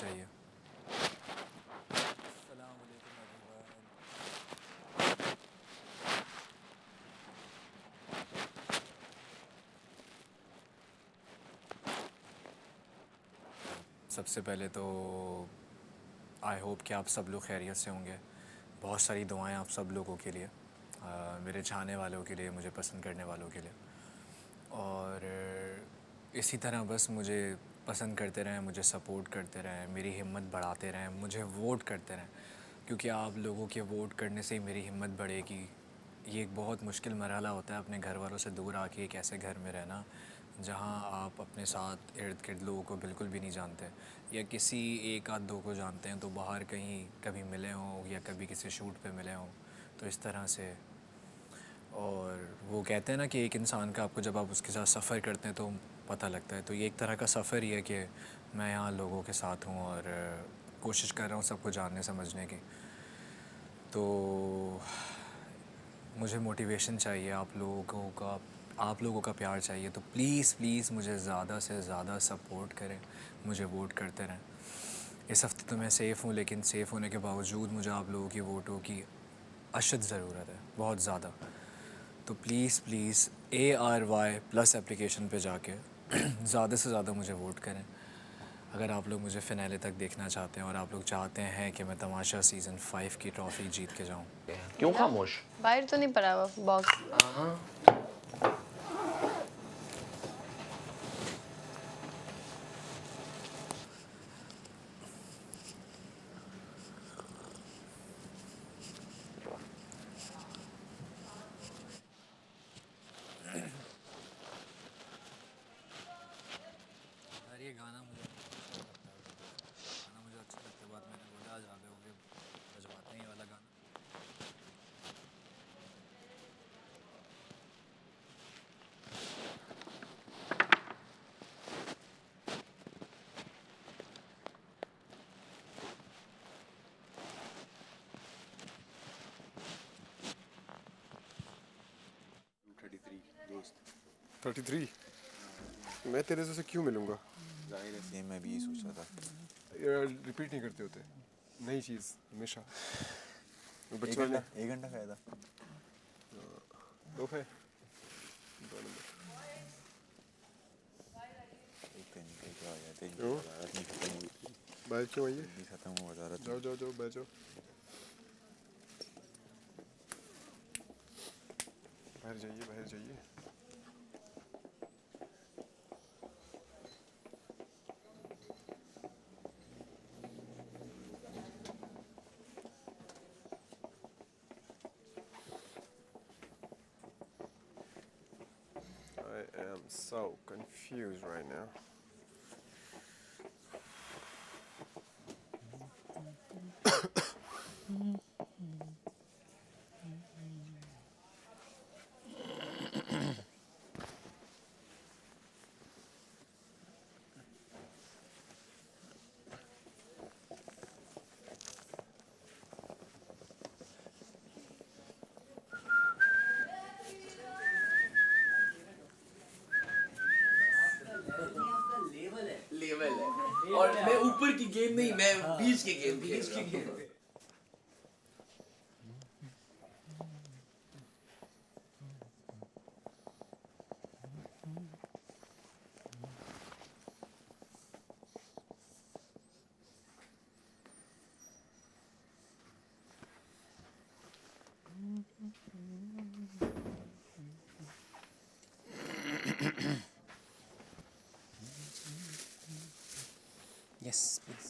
चाहिए। सबसे पहले तो आई होप कि आप सब लोग खैरियत से होंगे। बहुत सारी दुआएं आप सब लोगों के लिए, मेरे चाहने वालों के लिए, मुझे पसंद करने वालों के लिए। और इसी तरह बस मुझे पसंद करते रहें, मुझे सपोर्ट करते रहें, मेरी हिम्मत बढ़ाते रहें, मुझे वोट करते रहें, क्योंकि आप लोगों के वोट करने से ही मेरी हिम्मत बढ़ेगी। ये एक बहुत मुश्किल मरहला होता है अपने घर वालों से दूर आके एक ऐसे घर में रहना जहाँ आप अपने साथ इर्द गिर्द लोगों को बिल्कुल भी नहीं जानते, या किसी एक आध दो को जानते हैं तो बाहर कहीं कभी मिले हों या कभी किसी शूट पे मिले हों, तो इस तरह से। और वो कहते हैं ना कि एक इंसान का आपको जब आप उसके साथ सफ़र करते हैं तो पता लगता है, तो ये एक तरह का सफ़र ही है कि मैं यहाँ लोगों के साथ हूँ और कोशिश कर रहा हूँ सबको जानने समझने की। तो मुझे मोटिवेशन चाहिए आप लोगों का प्यार चाहिए, तो प्लीज़ प्लीज़ मुझे ज़्यादा से ज़्यादा सपोर्ट करें, मुझे वोट करते रहें। इस हफ्ते तो मैं सेफ़ हूँ, लेकिन सेफ़ होने के बावजूद मुझे आप लोगों की वोटों की अशद ज़रूरत है, बहुत ज़्यादा। तो प्लीज़ प्लीज़ ARY+ एप्लीकेशन पे जाके ज़्यादा से ज़्यादा मुझे वोट करें। अगर आप लोग मुझे फ़िनाले तक देखना चाहते हैं और आप लोग चाहते हैं कि मैं तमाशा सीज़न 5 की ट्रॉफ़ी जीत के जाऊँ। क्यों खामोश? बाहर तो नहीं पड़ा हुआ बॉक्स। यार ये गाना मुझे अच्छा लगता है, बात मैंने बोला आज राबे होंगे बजवाते हैं ये वाला गाना। दोस्त 33 मैं तेरे से क्यों मिलूंगा जाहिर है, सेम मैं भी यही सोच रहा था। यार रिपीट नहीं करते होते नई चीज़ हमेशा। बचपन में एक घंटा खाया था। दो है क्यों? बाइक क्यों आई है? खत्म हुआ जा रहा था। जाओ जाओ जाओ बैठ जाओ, बाहर जाइए बाहर जाइए। so confused right now. Level है और मैं ऊपर की गेम नहीं, मैं बीच की गेम खेल रहा हूं। Yes, please.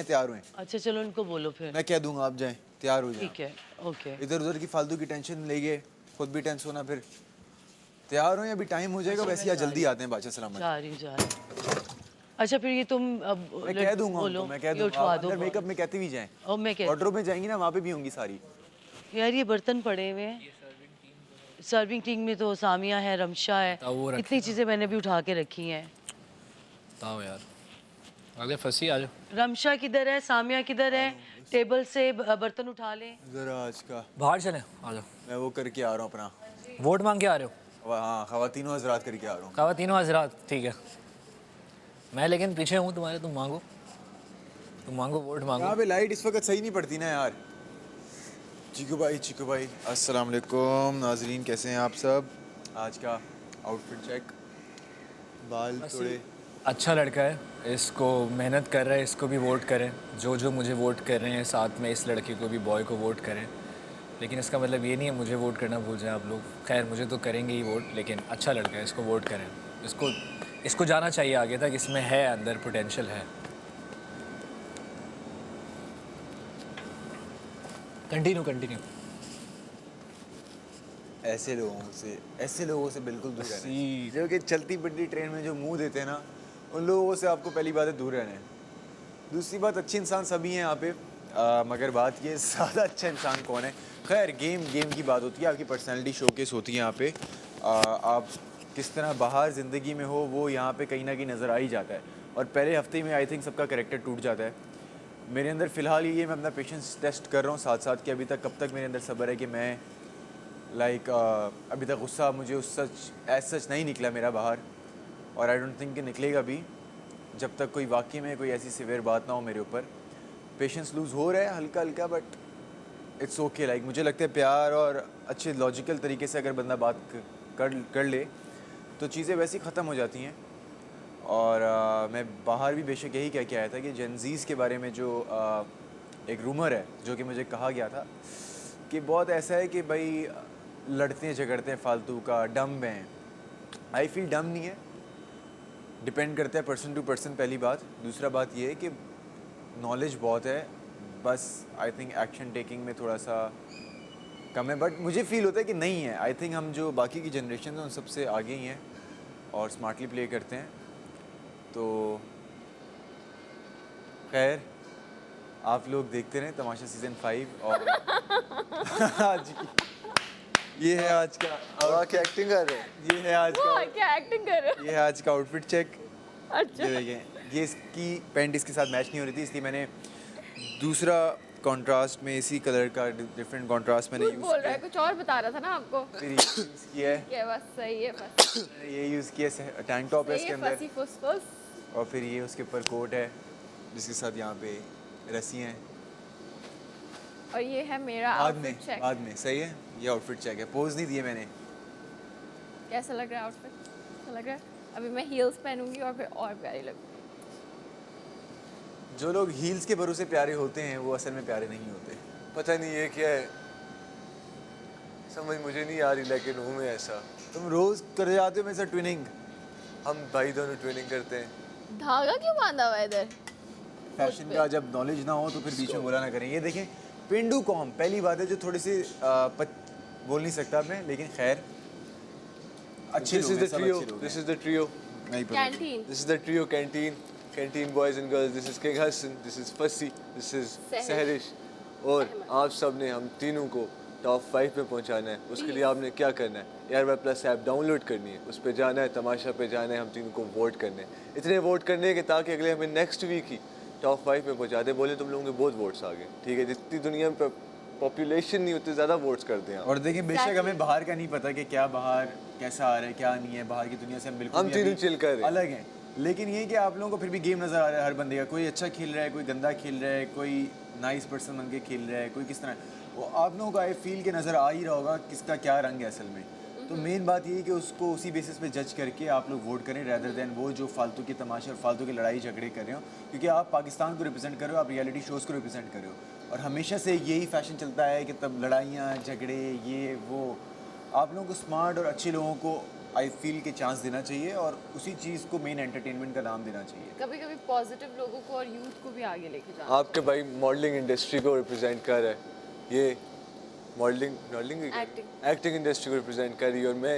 तैयार हुए। अच्छा चलो उनको बोलो फिर। मैं कह दूंगा आप जाएं, तैयार हो जाएं। ठीक है, ओके। इधर उधर की फालतू की टेंशन लेंगे, खुद भी टेंस होना, फिर तैयार हो या अभी टाइम हो जाएगा। वैसे या जल्दी आते हैं बादशाह सलामत। जा रही हूँ। अच्छा फिर ये तुम अब मैं कह दूंगा बोलो, उनको, मैं कह ये दूंगा उठवा आप दो अंदर मेकअप में कहते भी जाएं। और मैं कह वार्डरोब में जाएंगी ना, वहाँ पे भी होंगी सारी। यार ये बर्तन पड़े हुए हैं। सर्विंग टीम में तो सामिया है, रमशा है, वो रखे इतनी चीजें मैंने भी उठा के रखी हैं। बताओ यार, अगले फंसी आ जाओ। रमशा किधर है, सामिया किधर है? टेबल से बर्तन उठा लें। जरा आज का बाहर चले, आ जाओ। मैं वो करके आ रहा हूँ अपना, वोट मांग के आ रहे हो? हाँ खवातीनों हजरात करके आ रहा हूँ। खवातीनों हजरात, ठीक है। मैं लेकिन पीछे हूँ तुम्हारे, तुम मांगो वोट मांगो। यहाँ पे लाइट इस वक्त सही नहीं पड़ती ना यार। चीकू भाई अस्सलाम वालेकुम नाजरीन, कैसे हैं आप सब? आज का आउटफिट चेक, बाल थोड़े अच्छा लड़का है, इसको मेहनत कर रहा है, इसको भी वोट करें। जो मुझे वोट कर रहे हैं साथ में इस लड़के को भी, बॉय को वोट करें। लेकिन इसका मतलब ये नहीं है मुझे वोट करना भूल जाए आप लोग। खैर मुझे तो करेंगे ही वोट, लेकिन अच्छा लड़का है, इसको वोट करें। इसको जाना चाहिए आगे तक, इसमें है अंदर पोटेंशियल है। कंटिन्यू। ऐसे लोगों से बिल्कुल दूर रहना है। जो कि चलती बढ़ती ट्रेन में जो मुंह देते हैं ना, उन लोगों से आपको पहली बात है दूर रहना है। दूसरी बात, अच्छे इंसान सभी हैं यहाँ पे, मगर बात ये ज़्यादा अच्छा इंसान कौन है। खैर गेम की बात होती है, आपकी पर्सनैलिटी शोकेस होती है यहाँ पे। आप किस तरह बाहर ज़िंदगी में हो वो यहाँ पे कहीं ना कहीं नज़र आ ही जाता है। और पहले हफ्ते में आई थिंक सबका करैक्टर टूट जाता है। मेरे अंदर फ़िलहाल ये मैं अपना पेशेंस टेस्ट कर रहा हूँ साथ साथ कि अभी तक कब तक मेरे अंदर सब्र है कि मैं अभी तक गुस्सा मुझे उस सच नहीं निकला मेरा बाहर, और आई डोंट थिंक कि निकलेगा भी जब तक कोई वाकई में कोई ऐसी सिवियर बात ना हो मेरे ऊपर। पेशेंस लूज़ हो रहा है हल्का हल्का, बट इट्स ओके। लाइक मुझे लगता है प्यार और अच्छे लॉजिकल तरीके से अगर बंदा बात कर ले तो चीज़ें वैसी ख़त्म हो जाती हैं। और मैं बाहर भी बेशक यही कह के आया था कि जेनज़ीज़ के बारे में जो एक रूमर है जो कि मुझे कहा गया था कि बहुत ऐसा है कि भाई लड़ते हैं झगड़ते हैं फालतू का, डम हैं। आई फील डम नहीं है, डिपेंड करता है पर्सन टू पर्सन, पहली बात। दूसरा बात ये है कि नॉलेज बहुत है, बस आई थिंक एक्शन टेकिंग में थोड़ा सा कम है। बट मुझे फील होता है कि नहीं है। आई थिंक हम जो बाकी की जनरेशन है उन सबसे आगे ही हैं और स्मार्टली प्ले करते हैं। तो खैर आप लोग देखते रहें तमाशा सीज़न 5। और आज ये है आज का क्या एक्टिंग कर रहे हैं? ये है आज का क्या एक्टिंग कर रहे हो? ये है आज का आउटफिट चेक। अच्छा। ये देखें, ये इसकी पैंट इसके साथ मैच नहीं हो रही थी, इसलिए मैंने दूसरा कंट्रास्ट में इसी कलर का डिफरेंट कंट्रास्ट मैंने झूठ यूज़ बोल रहा है, किया। कुछ और बता रहा था ना आपको। फिर ये यूज़ किया है, क्या बस सही है, बस ये यूज़ किया है, टैंक टॉप है सही इसके है, अंदर, फसी फुस फुस। और फिर ये उसके ऊपर कोट है जिसके साथ यहाँ पे रस्सियाँ हैं। और ये है मेरा आउटफिट चेक। बाद में सही है, ये आउटफिट चेक है, पोज नहीं दिए मैंने। कैसा लग रहा है आउटफिट? अच्छा लग रहा है? अभी मैं हील्स पहनूंगी और फिर और प्यारी लगूंगी। जो लोग हील्स के भरोसे प्यारे होते हैं वो असल में प्यारे नहीं होते। पता नहीं ये क्या है, समझ मुझे नहीं आ रही, लेकिन हूँ मैं ऐसा। तुम रोज कर जाते हो मेरे साथ ट्विनिंग। हम भाई दोनों ट्रेनिंग करते हैं। धागा क्यों बांधा हुआ है इधर? फैशन का जब नॉलेज ना हो तो फिर बीच में बोला ना करें। ये देखें पेंडू कॉम, पहली बात है जो थोड़ी सी बोल नहीं सकता मैं, लेकिन खैर अच्छे This लोग is हैं, the सब trio. अच्छे लोग This हैं। is the trio. नहीं पता। Canteen This is the trio canteen. Canteen boys and girls. This is King Hassan. This is Fassi. This is Sehrish. और आप सब ने हम तीनों को टॉप 5 में पहुंचाना है। उसके लिए आपने क्या करना है? एयरवेल प्लस ऐप डाउनलोड करनी है, उस पर जाना है, तमाशा पे जाना है, हम तीनों को वोट करने हैं। इतने वोट करने हैं कि ताकि अगले हमें नेक्स्ट वीक ही टॉप 5 में पहुंचा दे। बोले तुम लोगों के बहुत वोट्स आ गए, ठीक है? जितनी दुनिया में पॉपुलेशन नहीं उतने ज़्यादा वोट्स करते हैं। और देखें बेशक हमें बाहर का नहीं पता कि क्या बाहर कैसा आ रहा है क्या नहीं है, बाहर की दुनिया से हम बिल्कुल हम भी तीनों अभी चिल कर रहे हैं। अलग हैं, लेकिन ये कि आप लोगों को फिर भी गेम नज़र आ रहा है हर बंदे का। कोई अच्छा खेल रहा है, कोई गंदा खेल रहा है, कोई नाइस पर्सन बन के खेल रहा है, कोई किस तरह। वो आप लोगों को आई फील के नज़र आ ही रहा होगा किसका क्या रंग है असल में। तो मेन बात ये है कि उसको उसी बेसिस पे जज करके आप लोग वोट करें, रैदर देन वो जो फालतू के तमाशे और फालतू की लड़ाई झगड़े कर रहे हो। क्योंकि आप पाकिस्तान को रिप्रेजेंट कर रहे हो, आप रियलिटी शोज़ को रिप्रेजेंट कर रहे हो, और हमेशा से यही फैशन चलता है कि तब लड़ाइयाँ झगड़े ये वो। आप लोगों को स्मार्ट और अच्छे लोगों को आई फील के चांस देना चाहिए और उसी चीज़ को मेन एंटरटेनमेंट का नाम देना चाहिए। कभी कभी पॉजिटिव लोगों को और यूथ को भी आगे लेके जाना। आपके भाई मॉडलिंग इंडस्ट्री को रिप्रेजेंट कर रहा है, ये मॉडलिंग एक्टिंग इंडस्ट्री को रिप्रेजेंट कर रही है, और मैं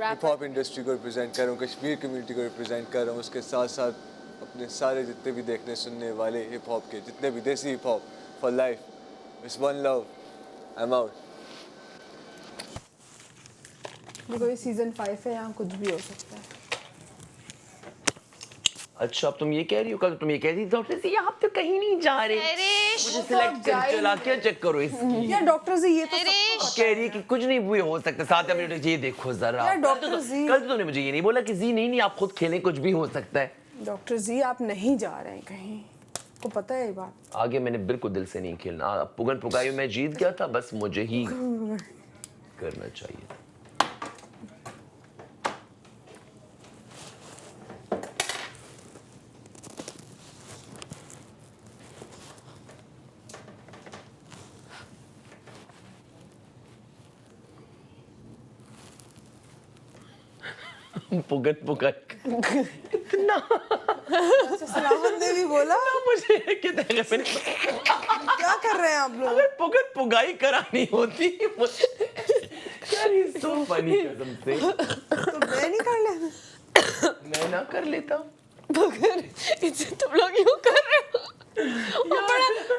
हिप हॉप इंडस्ट्री को रिप्रेजेंट कर रहा हूँ, कश्मीर कम्युनिटी को रिप्रेजेंट कर रहा हूँ। उसके साथ साथ अपने सारे जितने भी देखने सुनने वाले हिप हॉप के, जितने भी देसी hip hop for life, it's one love, I am out. देखो ये सीजन 5 है, यहाँ कुछ भी हो सकता है। अच्छा अब तुम ये कह रही हो, कल तुम ये कह रही थी डॉक्टर जी आप तो कहीं नहीं जा रहे, मुझे सिलेक्ट कर चला क्या चेक करो इसकी। यार डॉक्टर जी ये तो कह रही है कि कुछ नहीं हुए हो सकता। साथ में ये देखो जरा, यार डॉक्टर जी, कल तो तुमने मुझे ये नहीं बोला कि जी नहीं आप खुद खेलें, कुछ भी हो सकता है। डॉक्टर जी आप नहीं जा रहे हैं कहीं, को पता है ये बात। आगे मैंने बिल्कुल दिल से नहीं खेलना, पुगन पुगाई में मैं जीत गया था, बस मुझे ही करना चाहिए। पुगन पुगाई कितना सलामत ने भी बोला मुझे क्या क्या कर रहे हैं आप लोग? अगर पुगन पुगाई करानी होती यार ये सो फनी कसम से। तो मैं नहीं कर लेता, मैं ना कर लेता, मगर इसे तुम लोग यूं कर रहे हो, वो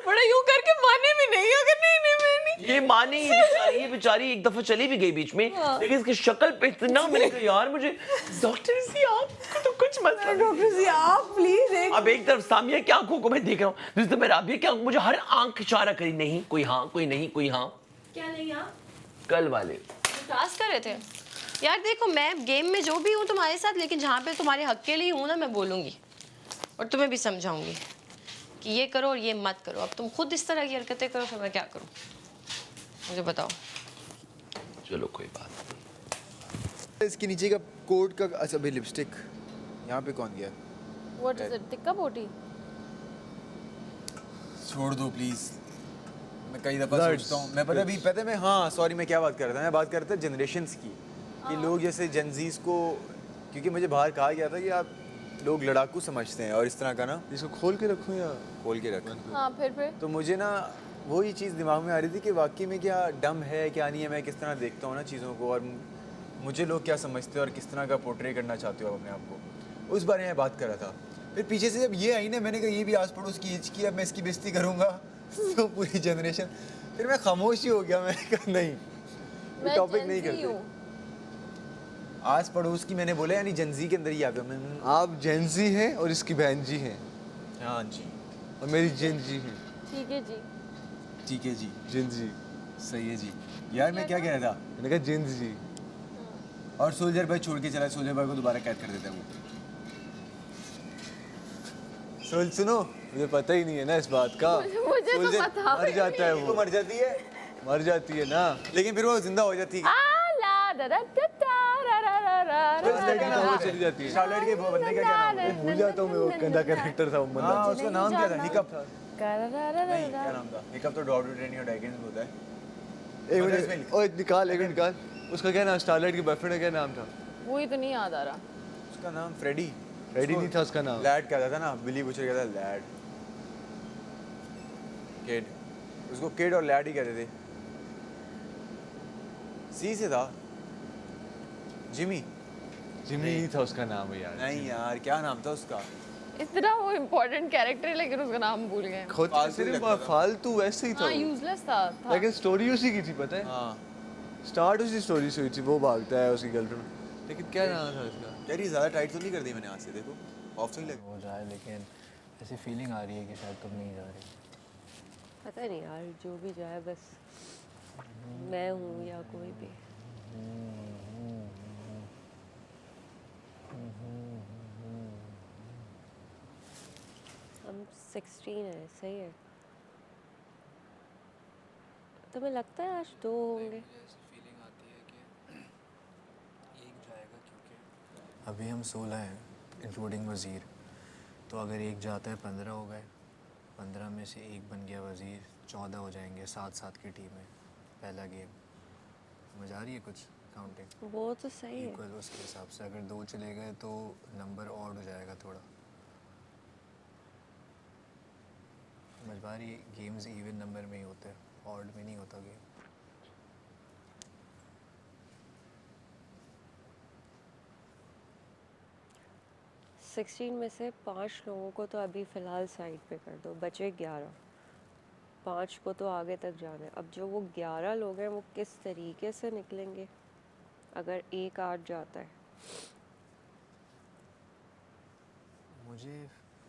बड़ा यूं करके माने भी नहीं, अगर नहीं मैं नहीं। ये मानी ये बेचारी एक दफा चली भी गई बीच में, लेकिन इसकी शक्ल पे इतना मैंने कहा यार मुझे डॉक्टर जी आपको तो कुछ मसला नहीं। डॉक्टर जी आप प्लीज एक अब एक तरफ सामिया की आंखों को मैं देख रहा हूँ, दूसरी तरफ राबिया की आंखों, मुझे हर आंख इशारा करी, नहीं कोई हाँ कोई नहीं कोई हाँ। क्या नहीं यहाँ कल वाले टास्क कर रहे थे यार। देखो मैं गेम में जो भी हूँ तुम्हारे साथ, लेकिन जहाँ पे तुम्हारे हक के लिए हूँ ना मैं बोलूँगी और तुम्हें भी समझाऊंगी कि ये करो और ये मत करो। अब तुम खुद इस तरह की हरकतें करो फिर मैं क्या करूँ, मुझे बताओ। चलो कोई बात नहीं। इसके नीचे का कोट का, अच्छा भाई लिपस्टिक यहाँ पे कौन गया? What is it? टिक्का बोटी? छोड़ दो प्लीज, मैं कई दफ़ा सोचता हूँ, मैं पता है मैं, हाँ सॉरी मैं क्या बात कर रहा था, मैं बात कर रहा था जनरेशंस की, कि लोग जैसे जनजीज को, क्योंकि मुझे बाहर कहा गया था कि आप लोग लड़ाकू समझते हैं और इस तरह का ना, इसको खोल के रखूँ या खोल के रखें। हाँ फिर तो मुझे ना वही चीज़ दिमाग में आ रही थी कि वाकई में क्या डम है क्या नहीं है, मैं किस तरह देखता हूँ ना चीज़ों को, और मुझे लोग क्या समझते हैं और किस तरह का पोर्ट्रे करना चाहते हो आप अपने आप को, उस बारे में बात कर रहा था। फिर पीछे से जब ये आई ना, मैंने कहा ये भी आस पड़ोस की एज की, अब मैं इसकी बेइज्जती करूँगा तो पूरी जनरेशन, फिर मैं खामोश ही हो गया, मैंने कहा नहीं टॉपिक नहीं करते। आस पड़ोस की मैंने बोला, यानी जनजी के अंदर ही आ गया मैं। आप जेंजी हैं और इसकी बहन जी हैं। हाँ जी, और मेरी जेंजी हैं। ठीक है जी, ठीक है जी, जेंजी। सही है जी। यार मैं क्या कह रहा था, मैंने कहा जेंजी। और सोल्जर भाई छोड़ के चला, सोल्जर भाई को दोबारा कैद कर देता है वो। सुनो मुझे पता ही नहीं है ना इस बात का। मुझे तो सोल्जर पता मर जाता है वो, मर जाती है, मर जाती है ना, लेकिन फिर वो जिंदा हो जाती है। आ ला दा दा दा दा रा रा रा रा चली जाती है। शार्लेट के वो बंदे का क्या नाम है? भूल जाता हूँ मैं, वो गंदा कैरेक्टर था वो बंदा। हाँ उसका नाम क्या था? हिकअप था। नहीं क्या नहीं नाम था? हिकअप तो डॉट ट्रेनिंग और ड्रैगन्स में होता है। एक मतलब मिनट, इसमें- ओए निकाल, एक मिनट निकाल। उसका क्या नाम, स्टारलाइट के बॉयफ्रेंड का क्या नाम था? वही तो नहीं याद आ रहा। उसका नाम फ्रेडी। रेडी नहीं था उसका नाम। लैड कहता था ना, बिली बुचर कहता था लैड। किड, उसको किड और लैड ही कहते थे। सी से था। जिमी। जिमी नहीं था उसका नाम यार। नहीं यार, क्या नाम था उसका? इतना वो इम्पोर्टेंट कैरेक्टर है लेकिन उसका नाम भूल गए। खुद फालतू सिर्फ लगता था। फालतू वैसे ही था हाँ वो। यूजलेस था लेकिन स्टोरी उसी की थी, पता है? हाँ स्टार्ट उसी स्टोरी से हुई थी, वो भागता है उसकी गर्लफ्रेंड। लेकिन क्या नाम था उसका? यार ये ज़्यादा टाइट तो नहीं कर दी मैंने आज से, देखो ऑफ तो नहीं लग। हो जाए, लेकिन ऐसी फीलिंग आ रही है कि शायद तुम नहीं जा रही। पता नहीं यार, जो भी जाए बस मैं हूँ या कोई भी। हम 16 है, सही है। तुम्हें लगता है आज 2 होंगे? अभी हम 16 हैं इंक्लूडिंग वज़ीर, तो अगर एक जाता है 15 हो गए, 15 में से एक बन गया वज़ीर, 14 हो जाएंगे। 7-7 की टीम है, पहला गेम। समझ आ रही है कुछ काउंटिंग? वो तो सही है। इक्वल उसके हिसाब से अगर 2 चले गए तो नंबर ऑड हो जाएगा थोड़ा। समझ पा रही है? गेम्स इवन नंबर में ही होते हैं, ऑड में नहीं होता गेम। सिक्सटीन में से 5 लोगों को तो अभी फ़िलहाल साइड पे कर दो, बचे 11। 5 को तो आगे तक जाना है। अब जो वो 11 लोग हैं वो किस तरीके से निकलेंगे अगर एक 8 जाता है? मुझे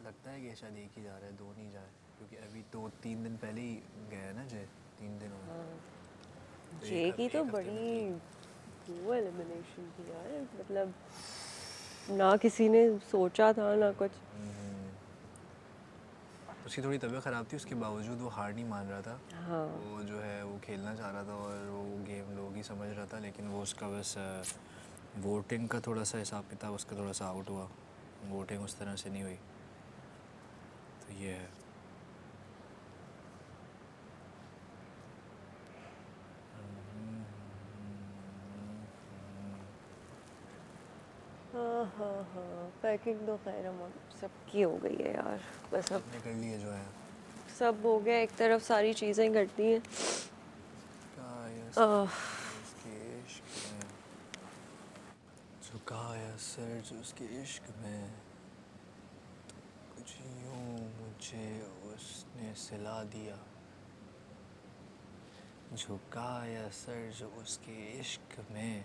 लगता है कि शायद एक ही जा रहा है, 2 नहीं जा रहे, क्योंकि अभी 2-3 दिन पहले ही गया है ना जय, 3 दिन हो गए। जे की तो बड़ी वो एलिमिनेशन थी यार, मतलब ना किसी ने सोचा था ना कुछ। उसकी थोड़ी तबीयत ख़राब थी, उसके बावजूद वो हार नहीं मान रहा था। हाँ वो जो है वो खेलना चाह रहा था और वो गेम लोग ही समझ रहा था, लेकिन वो उसका बस वोटिंग का थोड़ा सा हिसाब किताब उसका थोड़ा सा आउट हुआ। वोटिंग उस तरह से नहीं हुई, तो ये है। हाँ पैकिंग तो खैर हम सबकी हो गई है यार, बस अब हमने कर लिए जो है। सब हो गया, एक तरफ सारी चीज़ें घटती हैं। उसके इश्क में झुकाया सर जो उसके इश्क में, कुछ यूं मुझे उसने सिला दिया। झुकाया सर जो उसके इश्क में,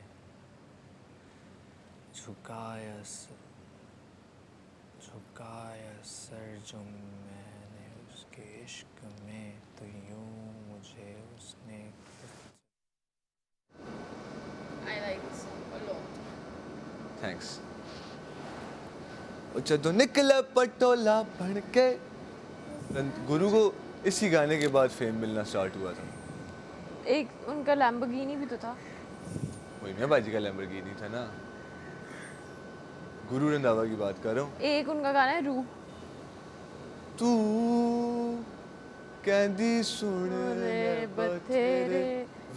झुकाया सर जो मैंने उसके इश्क में, तो यूं मुझे उसने। I like this song a lot. Thanks. जदों निकला पटोला बन के, गुरु को इसी गाने के बाद फेम मिलना स्टार्ट हुआ था। एक उनका लैम्बोर्गिनी भी तो था। वही मैं बाजी का लैम्बोर्गिनी था ना। गुरु रंधावा की बात कर रहा हूँ। एक उनका गाना है रूह। तू कहंदी सुन ले बथेरे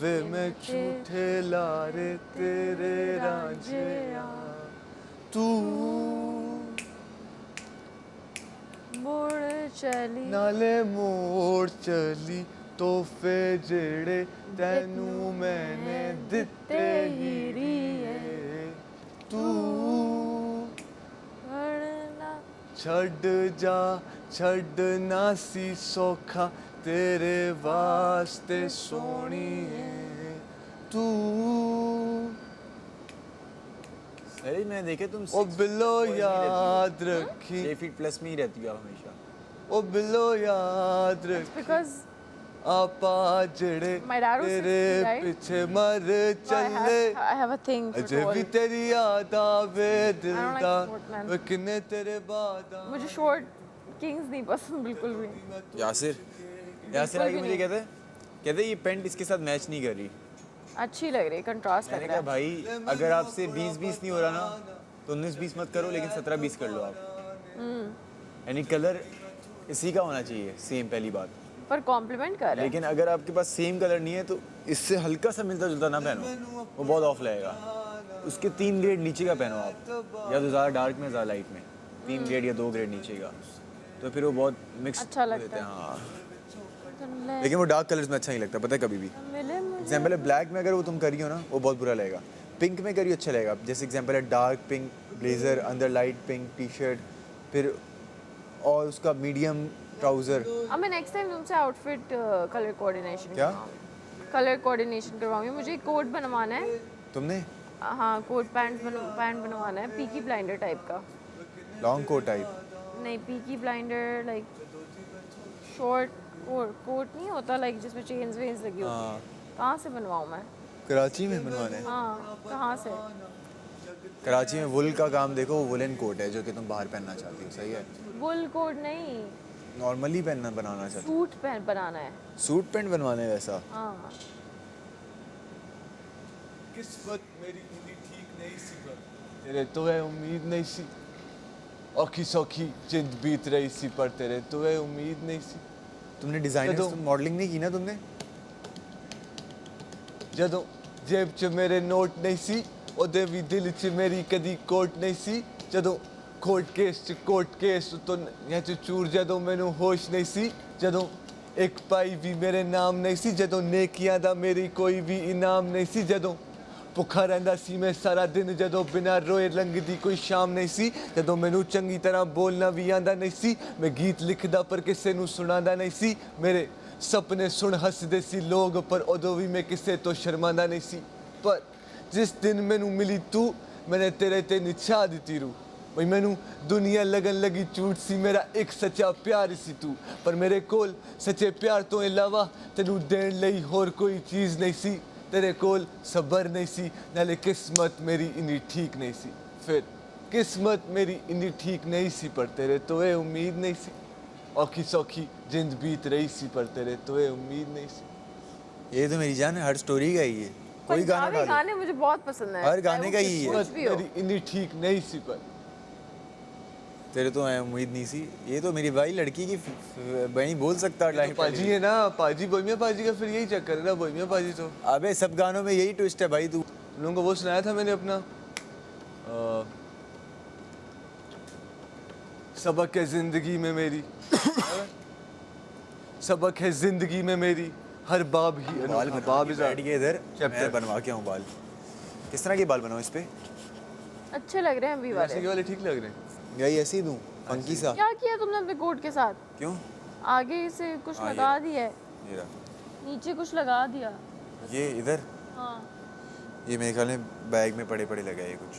वे मैं झूठे लारे तेरे रांझिया, तू मुड़ चली नाले मोड़ चली, तोहफे जेड़े तैनू मैंने दिते ही रीए, तू छड़ जा छड़ ना सी सौखा तेरे वास्ते सोनिए, तू सही मैंने देखे तुम ओ बिलो याद रखी, 6 फीट प्लस में ही रहती हो आप हमेशा। ओ बिलो याद रखी, because आपा जड़े My dad was तेरे 60, right? पीछे मर चले, I have a thing for अजे भी tall. तेरी याद आवे दिल I don't like दा, short men. वे किन्ने तेरे बाद आ। मुझे शॉर्ट किंग्स नहीं पसंद बिल्कुल भी। यासिर आके मुझे कहते ये पेंट इसके साथ मैच नहीं कर रही। अच्छी लग रही है, कंट्रास्ट लग मैंने रहा कहा है। भाई अगर आपसे 20-20 नहीं हो रहा ना तो 19-20 मत करो, लेकिन 17-20 कर लो आप। यानी कलर इसी का होना चाहिए सेम, पहली बात। पर कॉम्प्लीमेंट कर रहा है। लेकिन अगर आपके पास सेम कलर नहीं है तो इससे हल्का सा मिलता जुलता ना पहनो, वो बहुत ऑफ लगेगा। उसके 3 ग्रेड नीचे का पहनो आप, या तो ज़्यादा डार्क में ज़्यादा लाइट में, 3 ग्रेड या 2 ग्रेड नीचे का, तो फिर वो बहुत मिक्स अच्छा लगता देते हैं। है। हाँ, लेकिन वो डार्क कलर्स में अच्छा नहीं लगता, पता है कभी भी। एग्जाम्पल है ब्लैक में अगर वो तुम करी हो ना वो बहुत बुरा लगेगा, पिंक में करी अच्छा लगेगा। जैसे एग्जाम्पल है डार्क पिंक ब्लेजर, अंदर लाइट पिंक टी शर्ट, फिर और उसका मीडियम ट्राउज़र। अब मैं नेक्स्ट टाइम तुमसे आउटफिट कलर कोऑर्डिनेशन क्या? कलर कोऑर्डिनेशन करवाऊंगी। मुझे एक कोट बनवाना है। तुमने हाँ, कोट पैंट बनवाना है, पीकी ब्लाइंडर टाइप का। Long coat type? नहीं, Peaky Blinder like short coat नहीं होता लाइक जिसमें चेन्स वेन्स लगी होती हैं। कहाँ से बनवाऊँ मैं? कराची में बनवाना है? हाँ, कहाँ से? कराची में वुल का काम देखो, वो वुलन कोट है जो कि तुम बाहर पहनना चाहती हो, सही है? वुल कोट नहीं, नॉर्मली पहनना बनाना चाहती हो? सूट पैंट बनाना है। सूट पैंट बनवाना है वैसा? हाँ। किस्मत मेरी इतनी ठीक नहीं सी पर तेरे तो है उम्मीद नहीं सी, औखी सौखी जिंद बीत रही सी पर तेरे तो है उम्मीद नहीं सी। तुमने डिजाइनर मॉडलिंग नहीं की ना तुमने? ਜਦੋਂ जेब च मेरे नोट नहीं सी ਉਹਦੇ ਵੀ ਦਿਲ च मेरी कदी कोट नहीं सी। ਜਦੋਂ ਕੋਰਟ ਕੇਸ च कोर्ट केस ਤੋਂ ਜਾਂ ਚ ਚੂਰ ਜਦੋਂ ਮੈਨੂੰ ਹੋਸ਼ नहीं सी। ਜਦੋਂ ਇੱਕ ਪਾਈ ਵੀ ਮੇਰੇ ਨਾਮ नहीं सी। ਜਦੋਂ ਨੇਕੀਆਂ ਦਾ ਮੇਰੀ ਕੋਈ ਵੀ ਇਨਾਮ नहीं सी। ਜਦੋਂ ਭੁੱਖਾ ਰਹਿੰਦਾ ਸੀ ਮੈਂ ਸਾਰਾ ਦਿਨ, ਜਦੋਂ ਬਿਨਾਂ ਰੋਏ ਲੰਘਦੀ ਕੋਈ ਸ਼ਾਮ ਨਹੀਂ ਸੀ। ਜਦੋਂ ਮੈਨੂੰ ਚੰਗੀ ਤਰ੍ਹਾਂ ਬੋਲਣਾ ਵੀ ਆਂਦਾ ਨਹੀਂ ਸੀ। ਮੈਂ ਗੀਤ ਲਿਖਦਾ ਪਰ ਕਿਸੇ ਨੂੰ ਸੁਣਾਉਂਦਾ ਨਹੀਂ ਸੀ। ਮੇਰੇ ਸੁਪਨੇ ਸੁਣ ਹੱਸਦੇ ਸੀ ਲੋਕ ਪਰ ਉਦੋਂ ਵੀ ਮੈਂ ਕਿਸੇ ਤੋਂ ਸ਼ਰਮਾਂਦਾ ਨਹੀਂ ਸੀ। ਪਰ ਜਿਸ ਦਿਨ ਮੈਨੂੰ ਮਿਲੀ ਤੂੰ ਮੈਨੇ ਤੇਰੇ ਤੇ ਨਿਛਾ ਦਿੱਤੀ ਰੂ। ਬਈ ਮੈਨੂੰ ਦੁਨੀਆ ਲੱਗਣ ਲੱਗੀ ਝੂਠ ਸੀ, ਮੇਰਾ ਇੱਕ ਸੱਚਾ ਪਿਆਰ ਸੀ ਤੂੰ। ਪਰ ਮੇਰੇ ਕੋਲ ਸੱਚੇ ਪਿਆਰ ਤੋਂ ਇਲਾਵਾ ਤੈਨੂੰ ਦੇਣ ਲਈ ਹੋਰ ਕੋਈ ਚੀਜ਼ ਨਹੀਂ ਸੀ। तेरे कोल सबर नहीं सी, नाले किस्मत मेरी इन्नी ठीक नहीं सी। फिर किस्मत मेरी इन्नी ठीक नहीं सी पर तेरे तो ये उम्मीद नहीं सी। औखी सौखी जिंद बीत रही सी पर तेरे तो ये उम्मीद नहीं सी। ये तो मेरी जान है, हर स्टोरी का ही है। कोई गाना डालो। गाने मुझे बहुत पसंद है, हर गाने का ही है। किस्मत मेरी इन्नी ठीक नहीं सी पर तेरे तो है उम्मीद नहीं सी। ये तो मेरी भाई लड़की की बहन बोल सकता है। तो पाजी है ना, पाजी बोमिया पाजी का फिर यही चक्कर है ना, बोमिया पाजी तो। अबे सब गानों में यही ट्विस्ट है भाई। तू उन लोगों को वो सुनाया था मैंने अपना सबक है जिंदगी में मेरी सबक है जिंदगी में मेरी हर बाब ही बाल बाब बैठ गए इधर, मैं बनवा के आऊँ बाल। किस तरह के बाल बनाऊँ इस पे? अच्छे लग रहे हैं अभी वाले। ऐसे वाले ठीक लग रहे हैं। यही ऐसे ही दूँ फंकी सा? क्या किया तुमने अपने कोट के साथ? क्यों? आगे से कुछ लगा दिया है, ये रहा। नीचे कुछ लगा दिया। ये इधर? हाँ। ये मेरे ख्याल में बैग में पड़े पड़े लगा है कुछ।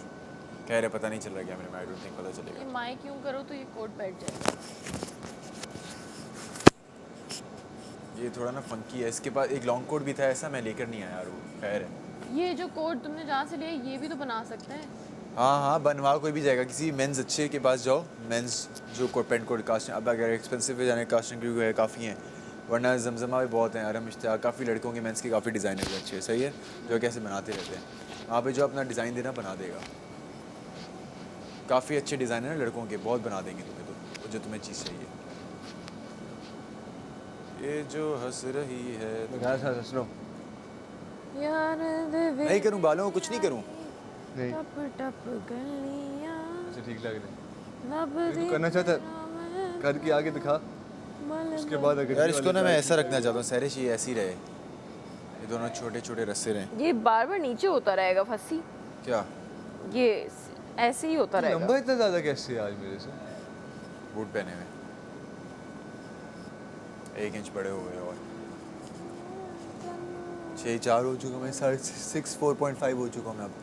कह रहे पता नहीं चल रहा क्या मेरे, आई डोंट थिंक पता चलेगा। ये माइक क्यों करो तो ये कोट बैठ जाएगा। ये थोड़ा ना फंकी है। इसके पास एक लॉन्ग कोट भी था ऐसा, मैं लेकर नहीं आया यार वो। खैर है। ये जो कोट तुमने जहाँ से लिया ये भी तो बना सकते हैं। हाँ हाँ बनवा कोई भी जाएगा, किसी मेंस अच्छे के पास जाओ। मेंस जो कोट पैंट कोट कास्टिंग, अब अगर एक्सपेंसिव पे जाने कास्टिंग क्रू है काफ़ी हैं, वरना जमजमा भी बहुत हैं, अरम इश्तियाक, काफ़ी लड़कों के मेंस के काफ़ी डिज़ाइनर भी अच्छे हैं, सही है, जो कैसे बनाते रहते हैं। वहाँ पे जो अपना डिज़ाइन देना बना देगा। काफ़ी अच्छे डिज़ाइनर लड़कों के बहुत बना देंगे तुम्हें, तो जो तुम्हें चीज़ चाहिए। ये जो हंस रही है सुनो यार नहीं करूँ बालों को, कुछ नहीं करूँ। टप टप गलियां ऐसे ठीक लग रहे हैं। लब तू करना चाहता है करके आगे दिखा, उसके बाद अगर यार इसको ना मैं ऐसा रखना चाहता हूँ, सैरिश ये ऐसी रहे, ये दोनों छोटे छोटे रस्से रहें। ये बार बार नीचे होता रहेगा फंसी। क्या? ये ऐसे ही होता रहेगा। लंबा इतना ज़्यादा कैसे है आज मेरे से? बूट पहने हुए 1 इंच बड़े हुए और 6'4" हो चुका मैं, 6'4.5" हो चुका मैं अब।